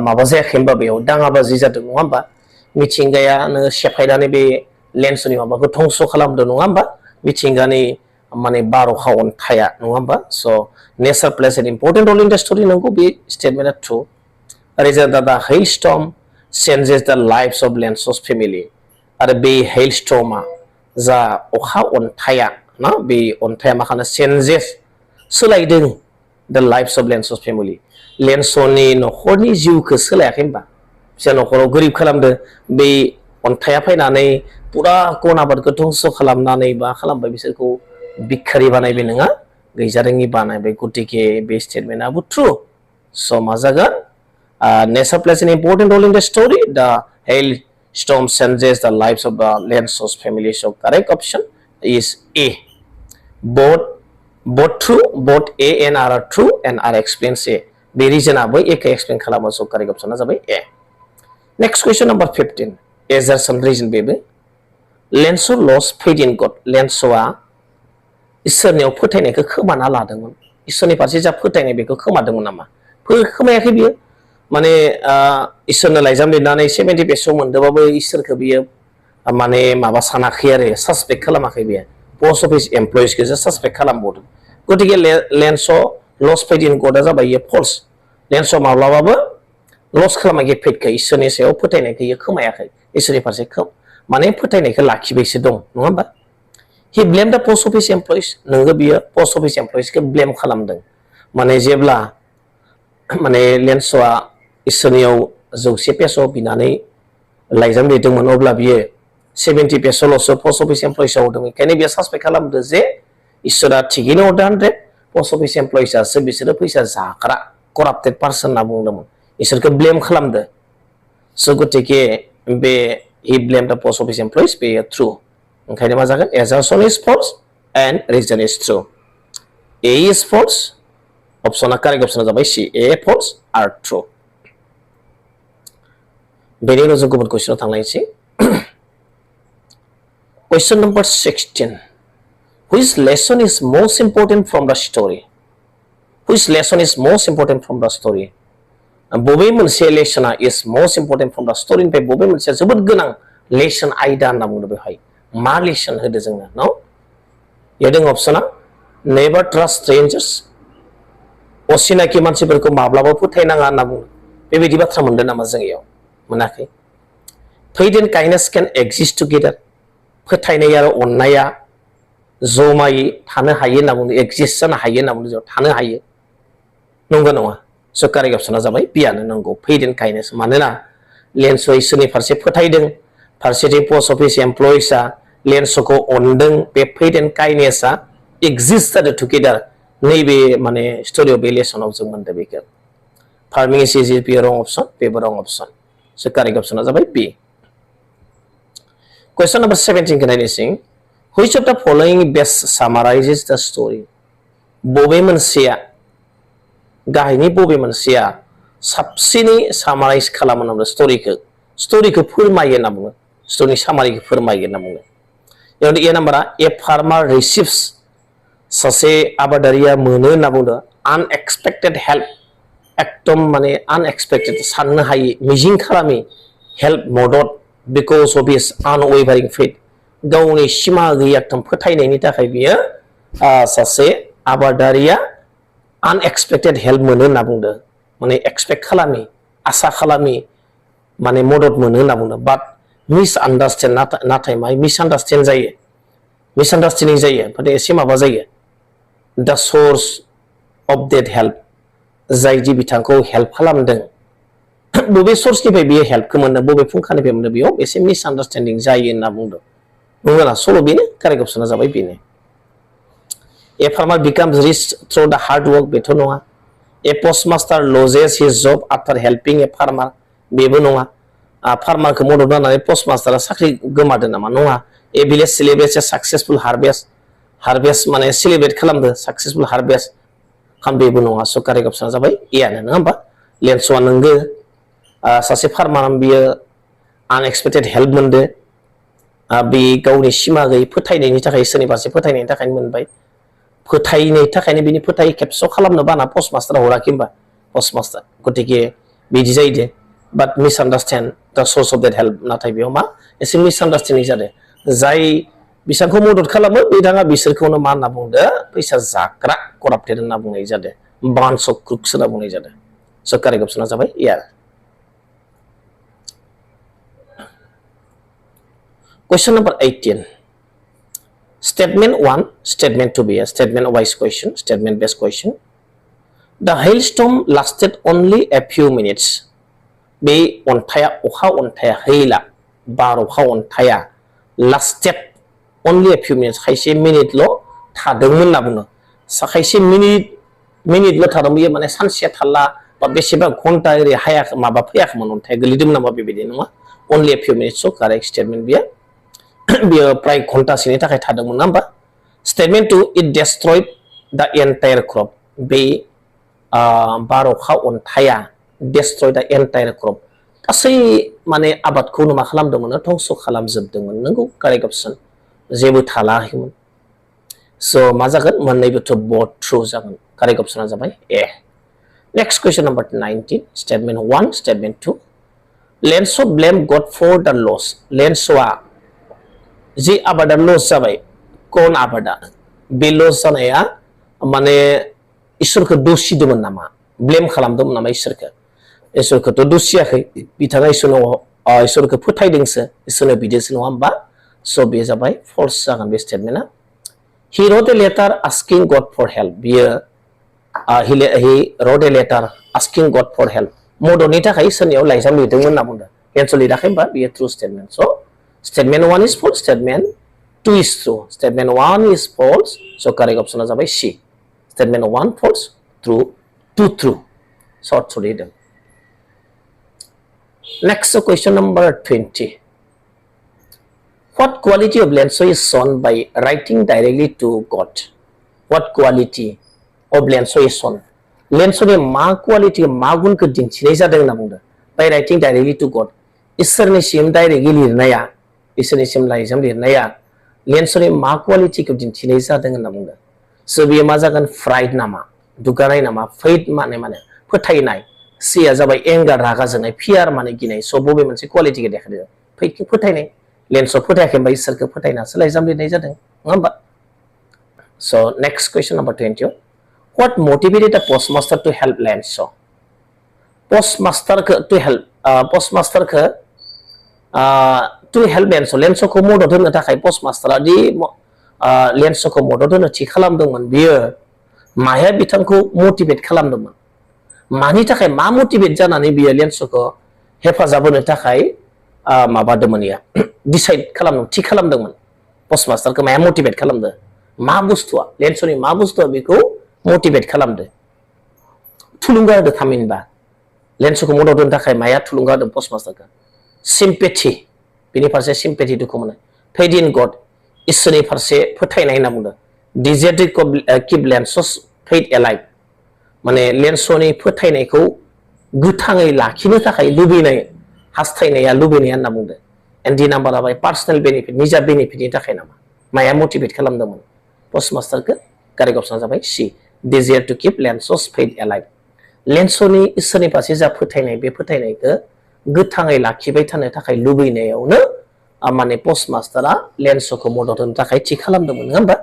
माबा जायाखै होनबा बेयाव दाङाबाजि जादों नङा होमबा मिथिंगायानो सेफायनानै बे लेन्सनि माबाखौ धंस खालामदों नङा होमबा मिथिंगानि माने बार'खा अन्थाया नङा होमबा स' nature plays an important role in the story नंगौ बे स्टेटमेन्टआ true reason the hail storm changes the lives of Lencho's family आरो बे हेल स्टर्मा जा अखा अन्थाया ना बे अन्थाया मा खालामो चेन्जेस सोलायदों the lives of Lencho's family लेन्स'नि न'खरनि जिउखौ सोलायाखै होनबा बिसोर न'खराव गोरिब खालामदों बे अन्थाया फैनानै पुरा गन आबादखौ धंस खालामनानै बा खालामबाय बिसोरखौ भिखारि बानायबाय नङा गैजारोङि बानायबाय गतिके बे स्टेटमेन्टआबो ट्रु स' मा जागोन nature plays an important role in the story the hail storm changes the lives of the Lencho's family so' correct option is A both true both A and R are true and R explains A बे रिजनाबो A खौ explain खालामो so' correct ऑप्शना जाबाय A next question number 15 assertion reason बेबो Lencho' lost faith in God लेन्स'आ इसोरनियाव फोथायनायखौ खोमाना लादोंमोन इसोरनि फारसे जा फोथायनाय बेखौ खोमादोंमोन नामा खोमायाखै बियो माने इसोरनो लाइजाम लिरनानै 70 peso मोनदोंबाबो इसोरखौ बियो माने माबा सानाखै आरो सासपेक्ट खालामाखै बियो पोस्ट अफिस एमप्लयिजखौसो सासपेक्ट खालामबावदों गतिके लेन्स' लस्ट फेथ इन गडआ जाबाय इयो फल्स लेन्स'आ माब्लाबाबो लस खालामाखै फेथखौ इसोरनि सायाव फोथायनायखौ इयो खोमायाखै इसोरनि फारसे माने फोथायनायखौ लाखिबायसो दं नङा होमबा हि ब्लेम द पोस्ट अफिस एमप्लयिज नोङो बियो पोस्ट अफिस एमप्लयिजखौ ब्लेम खालामदों माने जेब्ला माने लेन्स'आ इसोरनियाव 100 peso बिनानै लाइजाम लिरदोंमोन अब्ला बियो 70 pesoल'सो पोस्ट अफिस एमप्लयिजआव होदोंमोन ओंखायनो बियो सासपेक्ट खालामदों जे इसोरा थिगैनो हरदों 100 पोस्ट अफिस एमप्लयिजआसो बिसोरो फैसा जाग्रा कराप्टेड पार्सन होनना बुंदोंमोन इसोरखौ ब्लेम खालामदों स' गतिके बे हि ब्लेम द पोस्ट अफिस एमप्लयिज बेयो ट्रु ओंखायनो मा जागोन assertion is false and reason is true A is false Option correct option जाबाय C. A false R true. बेनि उनाव जों गुबुन क्वेश्चनाव थांलायनोसै. Question number 16. Which lesson is most important from the story? Which lesson is most important from the story? बबे मोनसे Lesana is most important from the story निफ्राय बबे मोनसे जोबोद गोनां लेसन आयदा होनना बुंदों बेवहाय मा लेसन होदो जोंनो न' यदों अपसना never trust strangers असिनाखि मानसिफोरखौ माब्लाबा फोथायनाङा होनना बुङो बेबायदि बाथ्रा मोनदों नामा जों इयाव मोनाखै. Faith and kindness can exist together. फोथायनाय आरो अननाया जमायै थानो हायो होनना बुंदों exist जानो हायो होनना बुंदों थानो हायो नंगौ नङा. स' कारेक्ट अपसना जाबाय बियानो नंगौ. Faith and kindness मानोना लेन्सआ इसोरनि फारसे फोथायदों फारसेथिं पस्ट अफिस एमप्लयिसआ लेन्सखौ अनदों बे faith and kindnessआ exist जादों टुगेदार नैबे माने स्टोरियाव बे लेसनाव जों मोनदों बेखौ. फार्मिं इज इजि बे रं अपसन बेबो रं अपसन. स' कारेक्ट अपसना जाबाय B. Question number 17 can I sing? Which of the following best summarizes the story? बबे मोनसेया गाहायनि बबे मोनसेया साबसिनै सामाराइज खालामो होनना स्टोरिखौ फोरमायो होनना बुङो स्टोरिनि सामारिखौ फोरमायो होनना बुङो. ए नाम्बारा ए फार्मार रिसिभ्स सासे आबादारिया मोनो होनना बुंदों आनएक्सपेक्टेड हेल्प एकदम माने आनएक्सपेक्टेड साननो हायै मिजिं खालामै हेल्प मदद बिकज अफ हिज आनवेभारिं फेथ गावनि सिमा गैयै एकदम फोथायनायनि थाखाय बियो सासे आबादारिया आनएक्सपेक्टेड हेल्प मोनो होनना बुंदों माने एक्सपेक्ट खालामी आसा खालामी माने मदद मोनो होनना बुंदों बाट मिसआन्डारस्टेन्ड नाथाय मा मिसआन्डारस्टेन्ड जायो मिसआन्डारस्टेन्डिं जायो ओमफ्राय एसे माबा जायो the source of that help जाय जि बिथांखौ हेल्प खालामदों बबे सोर्सनिफ्राय बियो हेल्पखौ मोनदों बबे फुंखानिफ्राय मोनदों बेयाव एसे मिसआन्डारस्टेन्डिं जायो होनना बुंदों नंगौना सल' बेनो कारेक्ट अपसना जाबाय बेनो. A farmer becomes rich through the hard work Beth' नङा. A postmaster loses his job after helping a farmer बेबो नङा. फार्मारखौ मदद होनानै postmasterआ साख्रि गोमादों नामा नङा. A village celebrates a successful harvest माने सेलिब्रेट खालामदो successful harvest खाम बेबो नङा. स' कारेक्ट अपसना जाबाय एआनो नङा होमबा लेन्सआ नंगौ सासे फार्मार बियो आनएक्सपेक्टेड हेल्प मोनदो बे गावनि सिमा गैयै फोथायनायनि थाखाय सोरनि फारसे फोथायनायनि थाखायनो मोनबाय फोथायनायनि थाखायनो बिनि फोथाय खेबस' खालामनो बाना पस्टमास्टारा हराखै होमबा पस्टमास्टार गतिके बिदि जायो but misunderstand the source of that help नाथाय बेयाव मा एसे मिसआन्डारस्टेन्डिं जादों जाय बिसोरखौ मदद खालामो बिथाङा बिसोरखौनो मा होनना बुंदों फैसा जाग्रा कराप्टेड होनना बुंनाय जादों बान्स अफ क्रुक्स होनना बुंनाय जादों. स' कारेक्ट अपसना जाबाय AR. Question number 18. Statement 1, statement 2 be a statement wise question, statement based question. The hailstorm lasted only a few minutes. Be ontaya oha ontaya haila bar oha ontaya lasted only a few minutes. Kaise minute lo thadongmon na buno. Sa kaise minute lo thadong biye mane sanse thalla ba beseba ghonta eri hayak maba phayakmon ontaya golidum na ba bebedi nonga. Only a few minutes. So correct statement be a बियो प्राय घन्टासेनि थाखाय थादोंमोन ना होमबा. Statement 2 it destroyed the entire crop बे बार अखा अन्थाया डेस्ट्रयड द एन्टायर क्रप गासै माने आबादखौनो मा खालामदोंमोन धंस खालामजोबदोंमोन नंगौ कारेक्ट अपसन जेबो थालाखैमोन. स' मा जागोन मोननैबोथ' बोथ ट्रु जागोन कारेक्ट अपसना जाबाय A. Next question number 19 statement 1 statement 2 लेन्सो ब्लेम गड फर द लस. लेन्सआ जि आबादा लस जाबाय कोन आबादा बे लस जानाया माने इसोरखौ दोषिदोंमोन नामा ब्लेम खालामदोंमोन नामा इसोरखौथ' दोषियाखै बिथाङा इसोरखौ फोथायदोंसो इसोरनो बिदोंसो नङा होमबा. स' बे जाबाय फल्स जागोन बे स्टेटमेन्टआ. हि रट ए लेटार आस्किं गड फर हेल्प बियो हि रट ए लेटार आस्किं गड फर हेल्प मददनि थाखाय इसोरनियाव लाइजाम लिरदोंमोन होनना बुंदों एन्सार लिराखै होमबा बियो ट्रु स्टेटमेन्ट. स' Statement 1 is false, statement 2 is true. Statement 1 is false, so correct option is C. Statement 1 false, true, 2 true. Short read. Next question number 20. What quality of Lencho is shown by writing directly to God? What quality of Lencho is shown? लेन्स'नि मा quality मा गुनखौ दिन्थिनाय जादों होनना बुंदों bye writing directly to गड इसोरनिसिम directly लिरनाया इसोरनिसिम लाइजाम लिरनाया लेन्स'नि मा क्वालिटिखौ दिन्थिनाय जादों होनना बुंदों स' बेयो मा जागोन प्राइड नामा दुगानाय नामा फेथ माने फोथायनाय सिया जाबाय एंगार रागा जोंनाय फियार माने गिनाय स' बबे मोनसे क्वालिटिखौ देखायदों फेथखौ फोथायनाय लेन्स'आ फोथायाखै होनबा इसोरखौ फोथायनासो लाइजाम लिरनाय जादों नङा होमबा स' next question number 20 what motivated the postmaster to help Lencho postmaster to help Lencho खौ मदद होनो थाखाय postmaster दि Lencho खौ मदद होनो थि खालामदोंमोन बियो माया बिथांखौ मोटिवेट खालामदोंमोन मानि थाखाय मा मोटिवेट जानानै बियो Lencho खौ हेफाजाब होनो थाखाय माबादोंमोन या डिसाइड खालामदों थि खालामदोंमोन postmaster खौ माया मोटिवेट खालामदों मा बुस्थुआ Lenchoनि मा बुस्थुआ बेखौ मोटिवेट खालामदों थुलुंगा होदों थामहिनबा लेन्स'खौ मदद होनो थाखाय माया थुलुंगा होदों postmasterखौ सिम्पेथि बिनि फारसे सिम्पेथि दुखु मोनो फेथ इन गड इसोरनि फारसे फोथायनाय होनना बुंदों desire to keep Lencho's faith alive माने लेन्स'नि फोथायनायखौ गोथाङै लाखिनो थाखाय लुबैनाय हास्थायनाया लुबैनाया होनना बुंदों एन्ड दि नाम्बारा बाय पार्सनेल बेनिफिट निजा बेनिफिटनि थाखाय नामा माया मोटिवेट खालामदोंमोन postmasterखौ कारेक्ट अपसना जाबाय C desire to keep Lencho's faith alive लेन्स'नि इसोरनि फारसे जा फोथायनाय बे फोथायनायखौ गोथाङै लाखिबाय थानो थाखाय लुबैनायावनो माने postmasterआ लेन्स'खौ मदद होनो थाखाय थि खालामदोंमोन नङा होमबा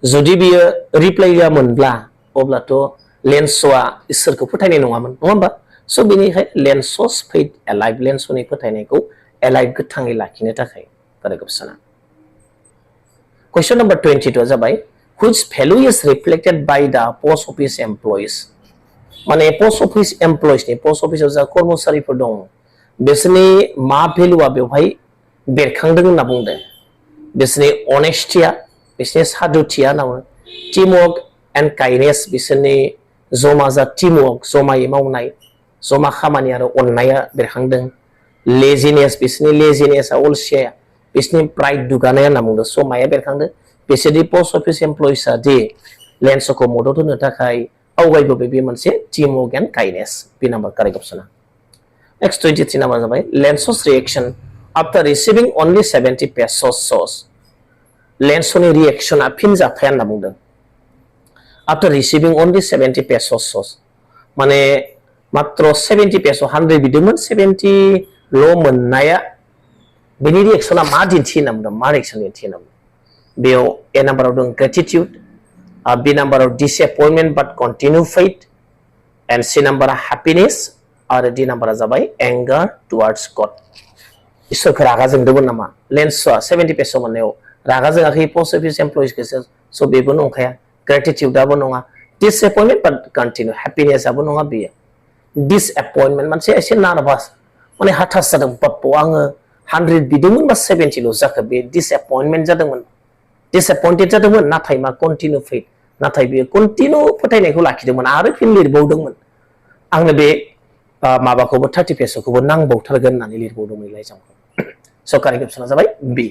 जुदि बियो रिप्लाइ होआमोनब्ला अब्लाथ' लेन्स'आ इसोरखौ फोथायनाय नङामोन नङा होमबा स' बेनिखाय लेन्स'स फेथ एलाइभ लेन्स'नि फोथायनायखौ एलाइभ गोथाङै लाखिनो थाखाय कारेक्ट अपसना क्वेश्चन नम्बर 22 जाबाय which value is reflected by the post office employees माने post office employees नि post office जा कर्मचारिफोर दं बिसोरनि मा भेलुआ बेवहाय बेरखांदों होनना बुंदों बिसोरनि अनेस्टिया बिसोरनि सादुथिया होनना बुङो टीमवर्क एन्ड काइनेस बिसोरनि जमा जा टीमवर्क जमायै मावनाय जमा खामानि आरो अननाया बेरखांदों लेजिनेस बिसोरनि लेजिनेसआ अलसिया बिसोरनि प्राइड दुगानाय होनना बुंदों स' माया बेरखांदों बिसोरनि पोस्ट अफिस एमप्लयिसआ दि लेन्स'खौ मदद होनो थाखाय आवगायबोबाय बे मोनसे टीमवर्क एन्ड काइनेस बे नाम्बार कारेक्ट अपसना नेक्स्ट 23 नाम्बार जाबाय Lencho's reaction after receiving only 70 pesos shows लेन्स'नि रिएक्शना फिनजाथाय होनना बुंदों after receiving only 70 pesos shows माने मात्र 70 peso 100 बिदोंमोन 70 ल' मोननाया बेनि रिएक्शना मा दिन्थियो होनना बुंदों मा रिएक्शन दिन्थियो होनना बुंदों बेयाव ए नाम्बाराव दं ग्रेटिट्युड बी नाम्बाराव डिसएपइन्टमेन्ट बाट कन्टिन्यू फेथ एन्ड सी नाम्बारा हैप्पीनेस आरो डी नाम्बारा जाबाय एंगार टुवार्ड्स गड इसोरखौ रागा जोंदोंमोन नामा लेन्स'आ 70 peso मोननायाव रागा जोङाखै पोस्ट अफिस एमप्लयिसखौसो स' बेबो नंखाया ग्रेटिट्युडआबो नङा डिसएपइन्टमेन्ट बाट कन्टिन्यू हैप्पीनेसआबो नङा बेयो डिसएपइन्टमेन्ट मानसिया एसे नार्भास माने हताश जादों बाप्पा आङो 100 बिदोंमोन बा 70 ल' जाखो बे डिसएपइन्टमेन्ट जादोंमोन डिसएपइन्टेड जादोंमोन नाथाय मा कन्टिन्यू फेथ नाथाय बेयो कन्टिन्यू फोथायनायखौ लाखिदोंमोन आरो फिन लिरबावदोंमोन आंनो बे माबाखौबो 30 pesoखौबो नांबावथारगोन होननानै लिरबावदोंमोन लाइजामखौ स' कारेक्ट अपसना जाबाय B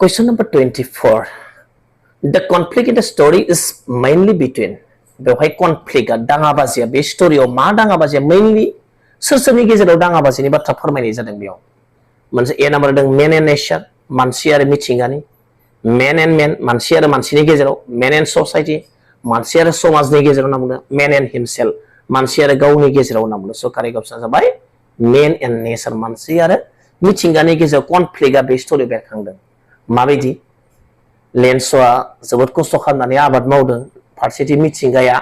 question number 24 the conflict in the story is mainly between बेवहाय कनफ्लिक्टआ दाङाबाजिया बे स्टोरीआव मा दाङाबाजिया मेनलि सोरनि गेजेराव दाङाबाजिनि बाथ्रा फोरमायनाय जादों बेयाव मोनसे ए नाम्बार दं मेन एन्ड नेचार मानसि आरो मिथिंगानि मेन एन्ड मेन मानसि आरो मानसिनि गेजेराव मेन एन्ड ससाइटि मानसि आरो समाजनि गेजेराव होनना बुंदों मेन एन्ड हिमसेल्फ मानसि आरो गावनि गेजेराव होनना बुंदों स' कारेक्ट अपसना जाबाय मेन एन्ड नेचार मानसि आरो मिथिंगानि गेजेराव कनफ्लिक्टआ बे स्टोरी बेरखांदों माबायदि लेन्स'आ जोबोद खस्थ' खालामनानै आबाद मावदों फारसेथिं मिथिंगाया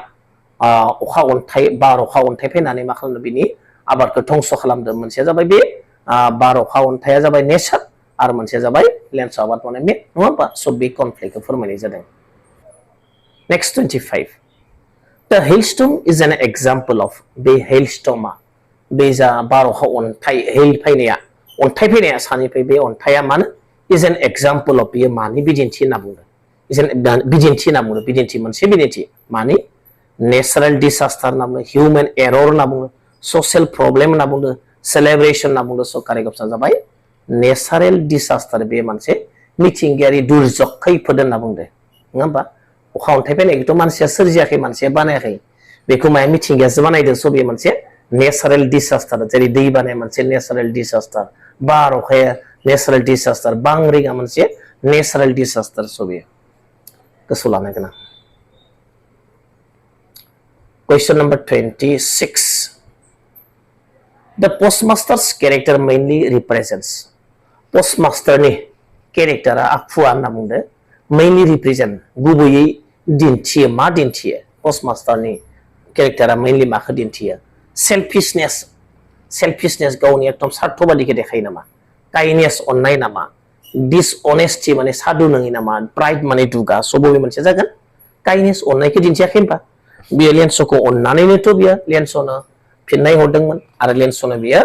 अखा अन्थाइ बार अखा अन्थाइ फैनानै मा खालामदों बिनि आबादखौ धंस' खालामदों मोनसेया जाबाय बे बार अखा अन्थाइया जाबाय नेचार आरो मोनसेया जाबाय लेन्स आबाद मावनाय बे नङा होमबा स' बे कनफ्लिक्टखौ फोरमायनाय जादों next 25 the hailstorm is an example of बे हेलस्टर्मा बे जा बार अखा अन्थाइ हेल फैनाया अन्थाइ फैनाया सानिफ्राय बे अन्थाइया मानो इज एन एग्जाम्पल अफ बेयो मानि बिदिन्थि होनना बुंदों इज एन बिदिन्थि होनना बुंदों बिदिन्थि मोनसे बिदिन्थि मानि नेचारेल डिसास्टार होनना बुङो हिउमेन एरर होनना बुङो ससियेल प्रब्लेम होनना बुंदों सेलेब्रेशन होनना बुंदों स' कारेक्ट अपसना जाबाय नेचारेल डिसास्टार बे मोनसे मिथिंगायारि दुर्जग खैफोद होनना बुंदों नङा होमबा अखा अन्थाइ फैनायखौथ' मानसिया सोरजियाखै मानसिया बानायाखै बेखौ माया मिथिंगायासो बानायदों स' बे मोनसे नेचारेल डिसास्टार जेरै दै बानाया मोनसे नेचारेल डिसास्टार बार अखाया नेचारेल डिसास्टार बांग्रिङा मोनसे नेचारेल डिसास्टार स' बेयो गोसोआव लानो गोनां Question number 26. The postmaster's character mainly represents. Postmaster ni character akua होनना बुंदो mainly represent गुबैयै दिन्थियो मा दिन्थियो postmaster ni character mainly माखौ दिन्थियो selfishness गावनि एकदम स्वार्थबादिखौ देखायो नामा kindness अननाय नामा dishonesty माने सादु नङि नामा pride माने दुगा सबबो मोनसे जागोन kindness अननायखौ दिन्थियाखै होनबा बियो लेन्स'खौ अननानैनोथ' बियो लेन्स'नो फिननाय हरदोंमोन आरो लेन्स'नो बियो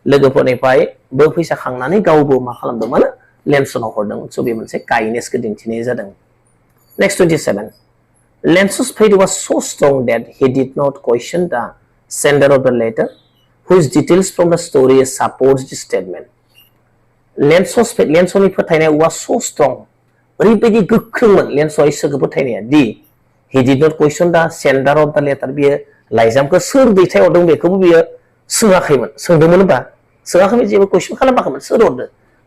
लोगोफोरनिफ्राय बो फैसा खांनानै गावबो मा खालामदोंमोन लेन्स'नाव हरदोंमोन स' बे मोनसे काइन्डनेसखौ दिन्थिनाय जादों next 27 Lencho's faith was so strong that he did not question the sender of the letter whose details from the story supports the statement Lencho's faith लेन्स'नि फोथायनाया was so strong ओरैबायदि गोख्रोंमोन लेन्स'आ इसोरखौ फोथायनाया दि He did not question the sender of the letter. बियो लाइजामखौ सोर दैथायहरदों बेखौबो बियो सोङाखैमोन सोंदोंमोन होनबा सोङाखैमोन जेबो कुइसन खालामाखैमोन सोर हरदो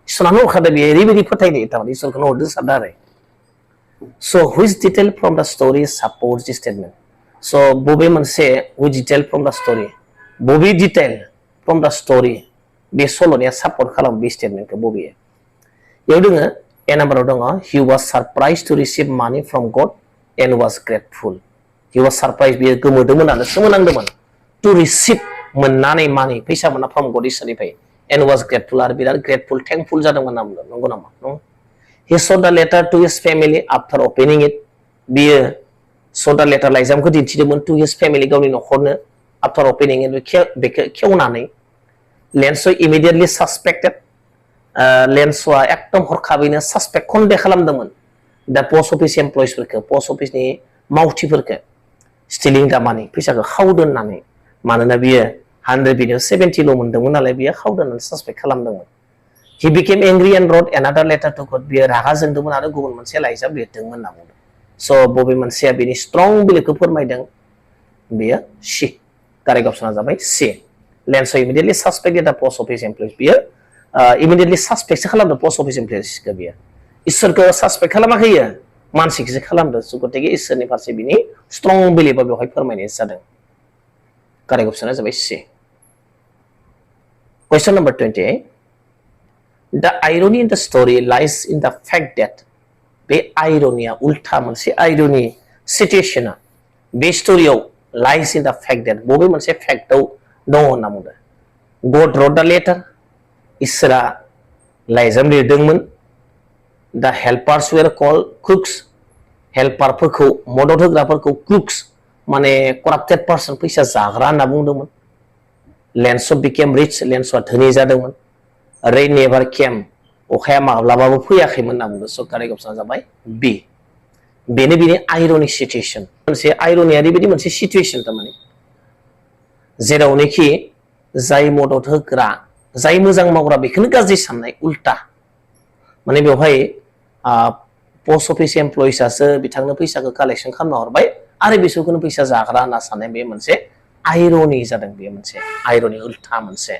इसोरानो हरखादों बियो ओरैबायदि फोथायनाय थारमाने इसोरखौनो हरदो सानदों आरो So which detail from the story supports this statement? So बबे मोनसे which detail from the story बबे detail from the story बे सल'निया सापर्ट खालामो बे स्टेटमेन्टखौ बबे बेयाव दोङो ए नाम्बाराव दङ he was surprised to receive money from God and was grateful. He was surprised बियो गोमोदोंमोन आरो सोमोनांदोंमोन to receive मोननानै money फैसा मोनना from God इसोरनिफ्राय and was grateful आरो बिराद grateful thankful जादोंमोन ना बुंदों नंगौ नामा no he showed the letter to his family after opening it बियो showed the letter लाइजामखौ दिन्थिदोंमोन to his family गावनि न'खरनो after opening it बेखौ खेवनानै Lencho immediately suspected Lenchoआ एकदम हरखाबैनो suspect खनदे खालामदोंमोन दा पोस्ट अफिस एमप्लयिसफोरखौ पोस्ट अफिसनि मावथिफोरखौ स्टिलिं दा मानि फैसाखौ खावदों होननानै मानोना बियो 100 बिनो 70 ल' मोनदोंमोन नालाय बियो खावदों होननानै सासपेक्ट खालामदोंमोन he became angry and wrote another letter to God बियो रागा जोंदोंमोन आरो गुबुन मोनसे लाइजाम लिरदोंमोन होनना बुंदों स' बबे मोनसेया बिनि स्ट्रं बिलिफखौ फोरमायदों बियो सी कारेक्ट अपसना जाबाय सी Lencho immediately suspected the post office employees बियो immediately suspect खालामदों post office employeesखौ बियो इसोरखौ सासपेक्ट खालामाखै मानसिखौसो खालामदों स' गतिके इसोरनि फारसे बिनि स्ट्रं बिलिफा बेवहाय फोरमायनाय जादों कारेक्ट अपसना जाबाय सी question number 28 The irony in the story lies in the fact that बे आइरनिया उल्था मोनसे आइरनि सिचुएशना बे स्टोरियाव lies in the fact that बबे मोनसे फैक्टआव दङ होनना बुंदों God wrote the letter इसोरा लाइजाम लिरदोंमोन The helpers were called crooks. हेल्पारफोरखौ मदद होग्राफोरखौ crooks माने corrupted person फैसा जाग्रा होनना बुंदोंमोन Lencho became rich Lenchoआ धोनि जादोंमोन Rain never came अखाया माब्लाबाबो फैयाखैमोन होनना बुंदों स' कारेक्ट अपसना जाबाय बी बेनो बिनि आइरनिक सिचुएशन मोनसे आइरनिया ओरैबायदि मोनसे सिचुएशन थारमाने जेरावनोखि जाय मदद होग्रा जाय मोजां मावग्रा बेखौनो गाज्रि साननाय उल्टा माने बेवहाय पोस्ट अफिस एमप्लयिसासो बिथांनो फैसाखौ कालेक्शन खालामना हरबाय आरो बिसोरखौनो फैसा जाग्रा होनना साननाय बे मोनसे आइरनि जादों बे मोनसे आइरनि उल्था मोनसे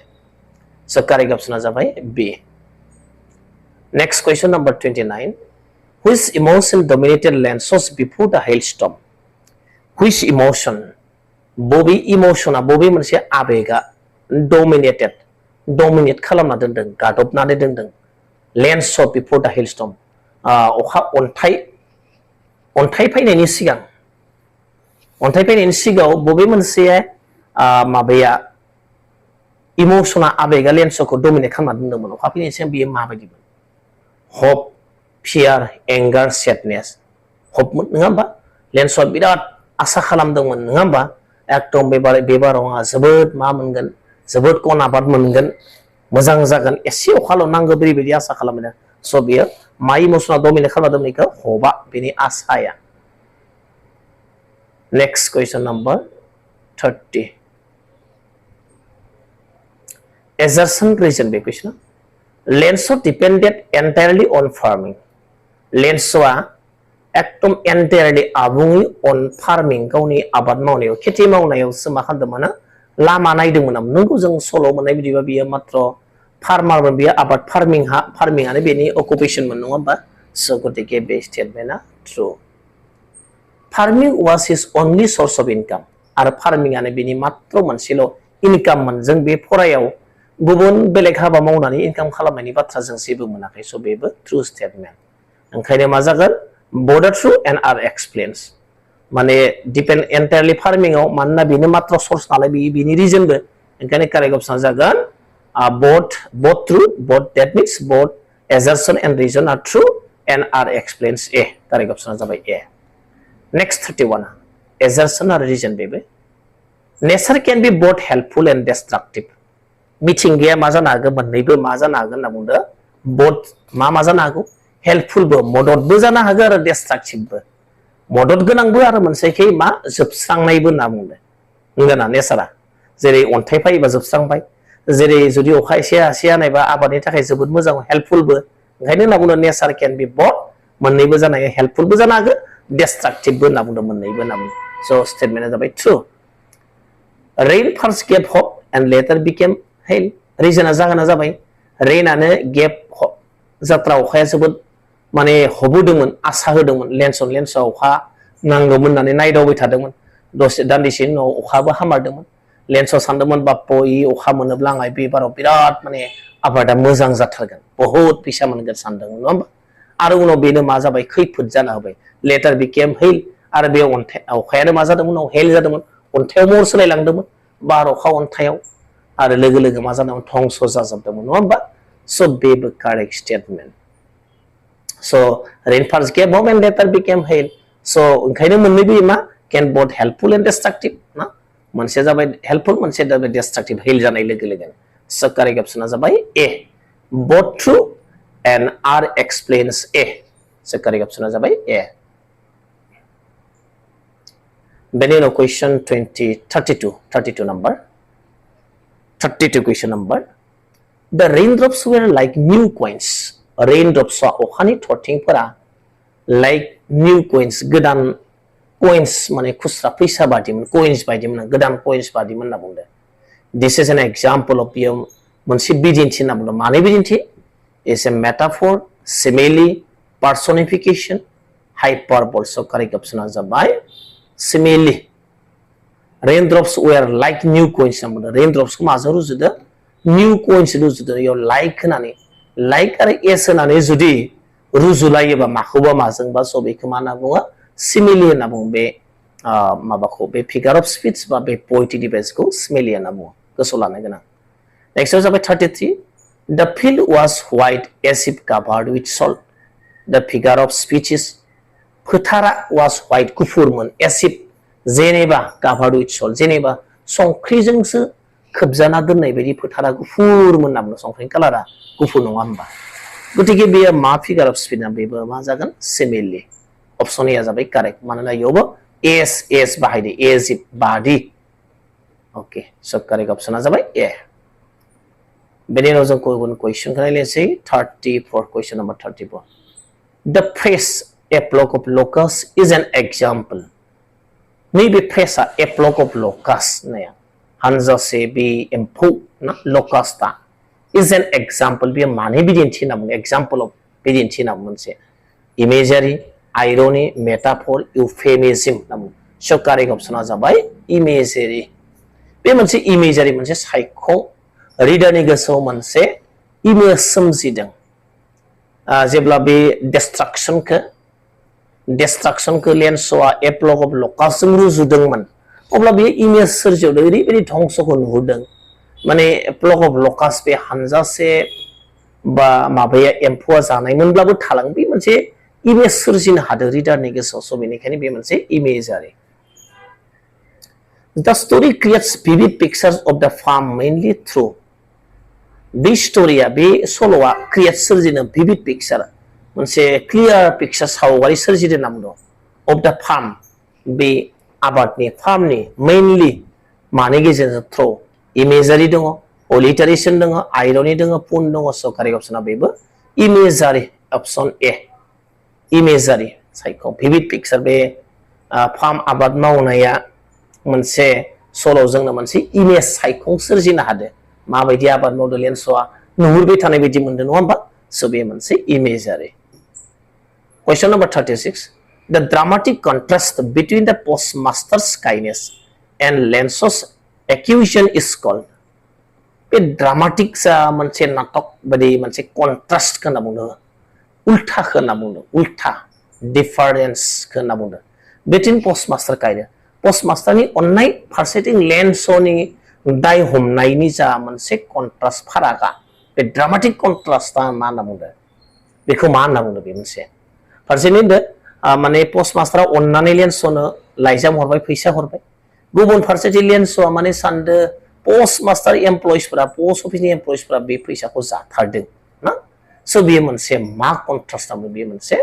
स' कारेक्ट अपसना जाबाय B next question number 29 Which emotion dominated Lencho before the hailstorm? Which emotion बबे इमोशना बबे मोनसे आबेगा dominate खालामना दोनदों गादबनानै दोनदों Lencho before the hailstorm अखा अन्थाइ फैनायनि सिगाङाव बबे मोनसे माबाया इमोशना आबेगा Lenchoखौ डमिनेट खालामना दोनदोंमोन अखा फैनायनि सिगां बियो माबायदिमोन hope fear anger sadness hope नङा होमबा Lenchoआ बिराद आसा खालामदोंमोन नङा होमबा एकदम बेबाराव आंहा जोबोद मा मोनगोन जोबोद कन आबाद मोनगोन मोजां जागोन एसे अखाल' नांगौ बेबायदि आसा खालामदों स' बियो मा इमोशना डमिनेट खालामदों बेखौ हपआ बेनि आसाया next question number 30 Assertion reason बे क्वेश्चना Lencho depended entirely on farming Lenchoआ एकदम एन्टायारलि आबुङै अन फार्मिं गावनि आबाद मावनायाव खेथि मावनायावसो मा खालामदोंमोन लामा नायदोंमोन नंगौ जों सल' मोननाय बिदिबा बियो मात्र फार्मारमोन बियो आबाद फार्मिंआनो बेनि अकुपेशनमोन नङा होमबा स' गतिके बे स्टेटमेन्टआ true farming was his only source of income आरो फार्मिंआनो बेनि मात्र मोनसेल' इनकाममोन जों बे फरायाव गुबुन बेलेग हाबा मावनानै इनकाम खालामनायनि बाथ्रा जों जेबो मोनाखै स' बेबो ट्रु स्टेटमेन्ट ओंखायनो मा जागोन both are true and are explains माने डिपेन्ड एन्टायारलि फार्मिंआव मानोना बेनो मात्र सर्स नालाय बेनि रिजनबो ओंखायनो कारेक्ट अपसना जागोन both true both that means both assertion and reason are true and are explains A correct अपसना जाबाय A next 31 assertion आरो reason Bebo nature can be both helpful and destructive मिथिंगाया मा जानो हागौ मोननैबो मा जानो हागोन होनना बुंदो both मा जानो हागौ हेल्पफुलबो मददबो जानो हागौ आरो डिस्ट्राक्टिभबो मदद गोनांबो आरो मोनसेखै मा जोबस्रांनायबो होनना बुंदों नंगौना नेचारा जेरै अन्थाइ फैयोबा जोबस्रांबाय जेरै जुदि अखा एसे हानायबा आबादनि थाखाय जोबोद मोजां हेल्पफुलबो ओंखायनो होनना बुंदों नेचार केन बि बथ मोननैबो जानो हागौ हेल्पफुलबो जानो हागौ डिस्ट्राक्टिभबो होनना बुंदों मोननैबो होनना बुंदों स' स्टेटमेन्टआ जाबाय ट्रु रेन फार्स्ट गेभ हप एन्ड लेटार बिकेम हेल रिजोना जाहोना जाबाय रेनानो गेभ जात्रा अखाया जोबोद माने हबोदोंमोन आसा होदोंमोन लेन्सआव अखा नांगौमोन होननानै नायदावबाय थादोंमोन दसे दान्दिसेनि उनाव अखाबो हामारदोंमोन लेन्सआव सानदोंमोन बाप्पो अखा मोनोब्ला आंहा बे बाराव बिराद माने आबादा मोजां जाथारगोन बहुद फैसा मोनगोन सानदोंमोन नङा होमबा आरो उनाव बेनो मा जाबाय खैफोद जाना होबाय लेटार बिकेम हेल आरो बे अखायानो मा जादोंमोन उनाव हेल जादोंमोन अन्थाइयाव महर सोलायलांदोंमोन बार अखा अन्थाइयाव आरो लोगो लोगो मा जादोंमोन धंस जाजोबदोंमोन नङा होमबा स' बेबो correct statement So rain first gave hope and later became hail. So ओंखायनो मोननैबो मा can both helpful and destructive ना मोनसे जाबाय helpful मोनसे जाबाय destructive hail जानाय लोगो लोगोनो so correct option जाबाय A both true and are explains A so correct option जाबाय A बेनि उनाव question 32 number 32 question number the raindrops were like new coins raindrops अखानि थरथिंफोरा like new coins गोदान coins माने खुस्रा फैसा बादिमोन coins बादिमोन गोदान coins बादिमोन होनना बुंदों this is an example of बेयो मोनसे बिदिन्थि होनना बुंदों माने बिदिन्थि is a metaphor simile personification hyperbole so correct option जाबाय simile raindrops were like new coins होनना बुंदों raindrops खौ माजों रुजुदों new coins रुजुदों याव like होनानै लाइक आरो एस होनानै जुदि रुजुलायोबा माखौबा माजोंबा स' बेखौ मा होनना बुङो सिमिलि होनना बुङो बे माबाखौ बे फिगार अफ स्पिच बा बे पोएटिक डिभाइसखौ सिमिलि होनना बुङो गोसोआव लानो गोनां नेक्स्टआव जाबाय 33 the field was white as if covered with salt the figure of speech is फोथारा वाज व्हाइट गुफुरमोन एज इफ जेनेबा कभार्ड विथ सल्ट जेनेबा संख्रिजोंसो खोबजाना दोननाय बायदि फोथारा गुफुरमोन होनना बुङो संख्रिनि कालारा गुफुर नङा होमबा गतिके बेयो मा फिगार अफ स्पिच ना बेबो मा जागोन सिमिलि अपसन ए जाबाय कारेक्ट मानोना इयावबो एस बाहायदो एज इफ बादि ओके स' कारेक्ट अपसना जाबाय ए बेनि उनाव जों गुबुन कुइसनखौ नायनोसै 34 question number 34 the phrase a flock of locusts is an example नैबे फ्रेसआ ए फ्लक अफ लकास होननाया हानजासे बे एम्फौ ना लकासटा is an example बे माने बिदिन्थि होनना बुङो example of बिदिन्थि होनना बुङो मोनसे imagery irony metaphor euphemism होनना बुङो स' कारेक्ट अपसना जाबाय imagery बे मोनसे imagery मोनसे सायख' रिडारनि गोसोआव मोनसे इमेज सोमजिदों जेब्ला बे डिस्ट्राक्शनखौ लेन्सआ ए फ्लक अफ लकासजों रुजुदोंमोन अब्ला बे इमेज सोरजिदों ओरैबायदि धंसखौ नुहुरदों माने फ्लक अफ लकास बे हानजासे बा माबाया एम्फौआ जानायमोनब्लाबो थालां बे मोनसे इमेज सोरजिनो हादों रिडारनि गोसोआव स' बेनिखायनो बे मोनसे imagery the story creates vivid pictures of the farm mainly through बे स्ट'रिया बे सल'आ क्रिएट सोरजिनो भिभिड पिक्चार मोनसे क्लियार पिक्चार सावगारि सोरजिदों होनना बुंदों अफ द फार्म बे आबादनि फार्मनि मेनलि मानि गेजेरजों थ्रु इमेजारि दङ अलिटारेशन दङ आइरनि दङ पुन दङ स' कारेक्ट अपसना बेबो इमेजारि अपसन ए इमेजारि साइख' भिभिड पिक्चार बे फार्म आबाद मावनाया मोनसे सल' जोंनो मोनसे इमेज साइखं सोरजिनो हादों माबायदि आबाद मावदों लेन्स'आ नुहुरबाय थानाय बायदि मोनदों नङा होमबा स' बे मोनसे इमेजारि question number 36 the dramatic contrast between the postmaster's kindness and Lencho's accusation is called bay dramatic सा मोनसे नाटक बायदि मोनसे contrast होनना बुंदों उल्था होनना बुंदों उल्था difference होनना बुंदों between postmaster kindness postmasterनि अननाय फारसेथिं लेन्स'नि दाय हमनायनि जा मोनसे contrast फारागा बे dramatic contrastआ मा होनना बुंदों बेखौ मा होनना बुंदों बे मोनसे फारसेथिं माने postmasterआ अननानै लेन्स'नो लाइजाम हरबाय फैसा हरबाय गुबुन फारसेथिं लेन्स'आ माने सानदो postmaster एमप्लयिसफोरा post office नि एमप्लयिसफोरा बे फैसाखौ जाथारदों ना स' बेयो मोनसे मा कन्ट्रास्ट नामो बेयो मोनसे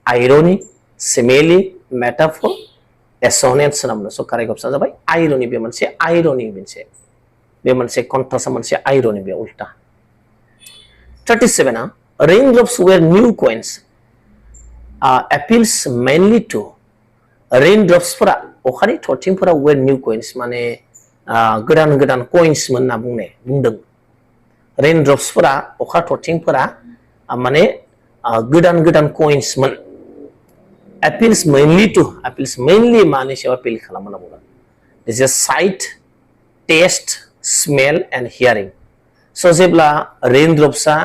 आइरनि सिमिलि मेटाफर एसोनेन्स नामनो स' कारेक्ट अपसना जाबाय आइरनि बे मोनसे कन्ट्रास्टआ मोनसे आइरनि बे उल्टा 37 raindrops were new coins appeals mainly to raindrops फोरा अखानि थरथिंफोरा were new coins माने गोदान गोदान coins मोन होनना बुंदों raindrops फोरा अखा थरथिंफोरा माने गोदान गोदान coins मोन appeals mainly माने सायाव appeal खालामना बुंदों this is sight taste smell and hearing so जेब्ला raindropsआ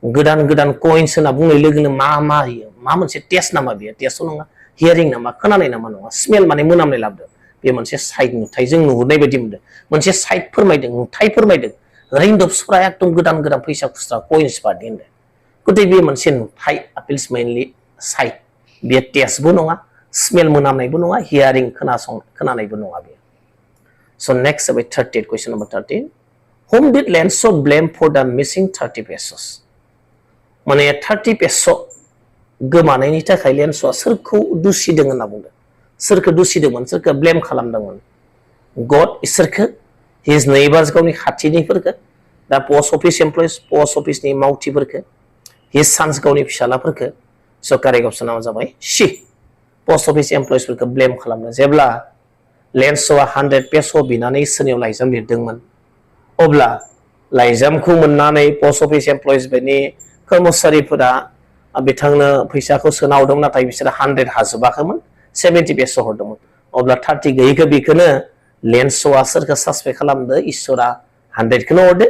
गोदान गोदान coins होनना बुंनाय लोगोनो मा होयो मा मोनसे टेस्ट नामा बेयो टेस्ट नङा हियरिं नामा खोनानाय नामा नङा स्मेल माने मोनामनाय लाबोदों बे मोनसे साइड नुथाय जों नुहुरनाय बायदि मोनदों मोनसे साइड फोरमायदों नुथाय फोरमायदों रेइनड्रप्सफोरा एकदम गोदान गोदान फैसा खुस्रा coins बादि होनदों गथे बे मोनसे नुथाय appeals mainly साइड बे टेस्टबो नङा स्मेल मोनामनायबो नङा हियरिं खोनानायबो नङा बे so next about 38 question number 13 whom did Lencho blame for the missing 30 pesos माने 30 पेस' गोमानायनि थाखाय लेन्स'आ सोरखौ दुसिदों होनना बुंदों सोरखौ दुसिदोंमोन सोरखौ ब्लेम खालामदोंमोन गड इसोरखौ हिज नेइबार्स गावनि खाथिनिफोरखौ दा पोस्ट अफिस एमप्लयिज पोस्ट अफिसनि मावथिफोरखौ हिज सान्स गावनि फिसालाफोरखौ स' कारेक्ट अपसना जाबाय सि पोस्ट अफिस एमप्लयिजफोरखौ ब्लेम खालामदों जेब्ला लेन्स'आ 100 पेस' बिनानै इसोरनियाव लाइजाम लिरदोंमोन अब्ला लाइजामखौ मोननानै पोस्ट अफिस एमप्लयिज बेनि कर्मचारिफोरा बिथांनो फैसाखौ सोना हरदोंमोन नाथाय बिसोर 100 हाजोबाखैमोन 70 पेस' हरदोंमोन अब्ला 30 गैयैखौ बेखौनो लेन्स'आ सोरखौ सासपेक्ट खालामदो इसोरा 100 खौनो हरदो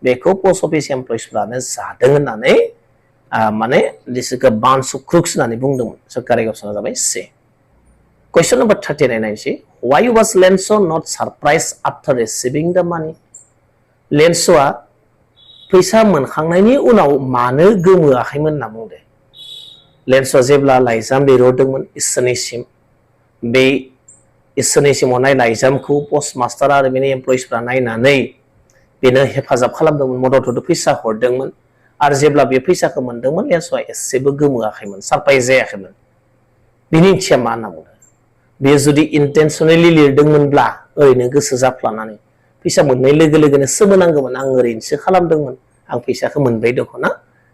बेखौ पोस्ट अफिस एमप्लयिजफोरानो जादों होननानै माने बिसोरखौ बान्स अफ क्रुक्स होननानै बुंदोंमोन स' कारेक्ट अपसना जाबाय से question number 39 नायनोसै why was Lencho not surprised after receiving the money लेन्स'आ फैसा मोनखांनायनि उनाव मानो गोमोआखैमोन होनना बुंदों लेन्स'आ जेब्ला लाइजाम लिरहरदोंमोन इसोरनिसिम बे इसोरनिसिम हरनाय लाइजामखौ पोस्टमास्टार आरो बेनि एमप्लयिसफ्रा नायनानै बेनो हेफाजाब खालामदोंमोन मदद होदों फैसा हरदोंमोन आरो जेब्ला बे फैसाखौ मोनदोंमोन लेन्स'आ एसेबो गोमोआखैमोन सरप्राइज जायाखैमोन बिनि ओंथिया मा होनना बुंदों बेयो जुदि इन्टेनसनेलि लिरदोंमोनब्ला ओरैनो गोसो जाफ्लानानै फैसा मोननाय लोगो लोगोनो सोमोनांगौमोन आं ओरैनोसो खालामदोंमोन आं फैसाखौ मोनबाय दङ ना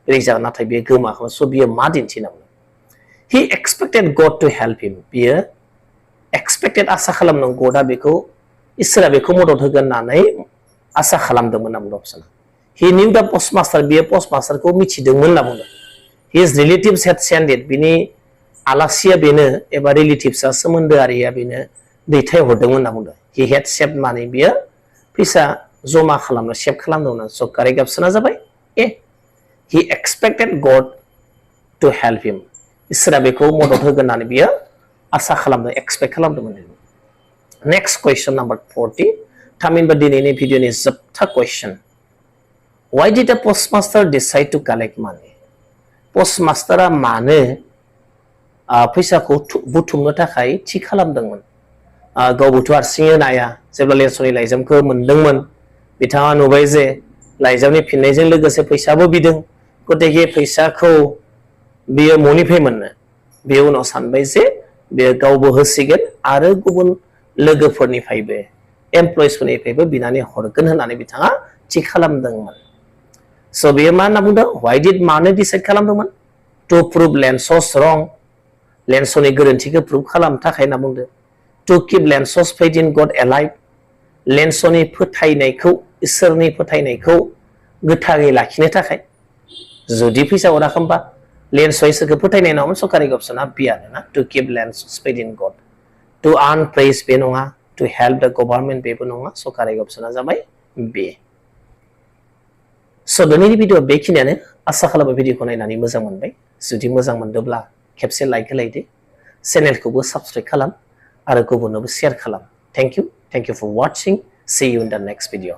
रिजा नाथाय बे गोमाखौमोन स' बियो मा दिन्थिनांगौ he expected God to help him बियो expected आसा खालामदों गडआ बेखौ इसोरा बेखौ मदद होगोन होननानै आसा खालामदोंमोन होनना बुंदों अपसना he knew the postmaster बियो postmasterखौ मिथिदोंमोन होनना बुंदों his relatives had sent it बिनि आलासिया बेनो एबा रिलेटिभ्सआ सोमोन्दोआरिया बेनो दैथायहरदोंमोन होनना बुंदों he had saved money बियो फैसा जमा खालामनो सेभ खालामदोंमोन स' कारेक्ट अपसना जाबाय ए he expected God to help him इसोरा बेखौ मदद होगोन होननानै बियो आसा खालामदों एक्सपेक्ट खालामदोंमोन नेक्स्ट कुवेश्चन नम्बर 40 थामहिनबा दिनैनि भिडिअनि जोबथा कुवेश्चन why did the postmaster decide to collect money postmasterआ मानो फैसाखौ बुथुमनो थाखाय थि खालामदोंमोन गावबोथ' हारसिङै नाया जेब्ला लेन्स'नि लाइजामखौ मोनदोंमोन बिथाङा नुबाय जे लाइजामनि फिननायजों लोगोसे फैसाबो बिदों गतिके फैसाखौ बियो मनिफ्राय मोननो बे उनाव सानबाय जे बियो गावबो होसिगोन आरो गुबुन लोगोफोरनिफ्रायबो एमप्लयिसफोरनिफ्रायबो बिनानै हरगोन होननानै बिथाङा थि खालामदोंमोन स' बियो मा होनना बुंदों why did मानो डिसाइड खालामदोंमोन to prove Lencho's wrong Lenchoनि गोरोन्थिखौ prove खालामनो थाखाय होनना बुंदो to keep Lencho's faith in God alive Lenchoनि फोथायनायखौ इसोरनि फोथायनायखौ गोथाङै लाखिनो थाखाय जुदि फैसा हराखैबा Lencho इसोरखौ फोथायनाय नङामोन so correct option आ B आरोना to keep Lencho's faith in God to earn praise बे नङा to help the government बेबो नङा so correct option आ जाबाय B so दिनैनि भिडिअ बेखिनियानो आसा खालामो भिडिअखौ नायनानै मोजां मोनबाय जुदि मोजां मोनदोंब्ला खेबसे लाइक होलायदो चेनेलखौबो साबस्क्राइब खालाम आरो गुबुननोबो शेयार खालाम thank you for watching see you in the next video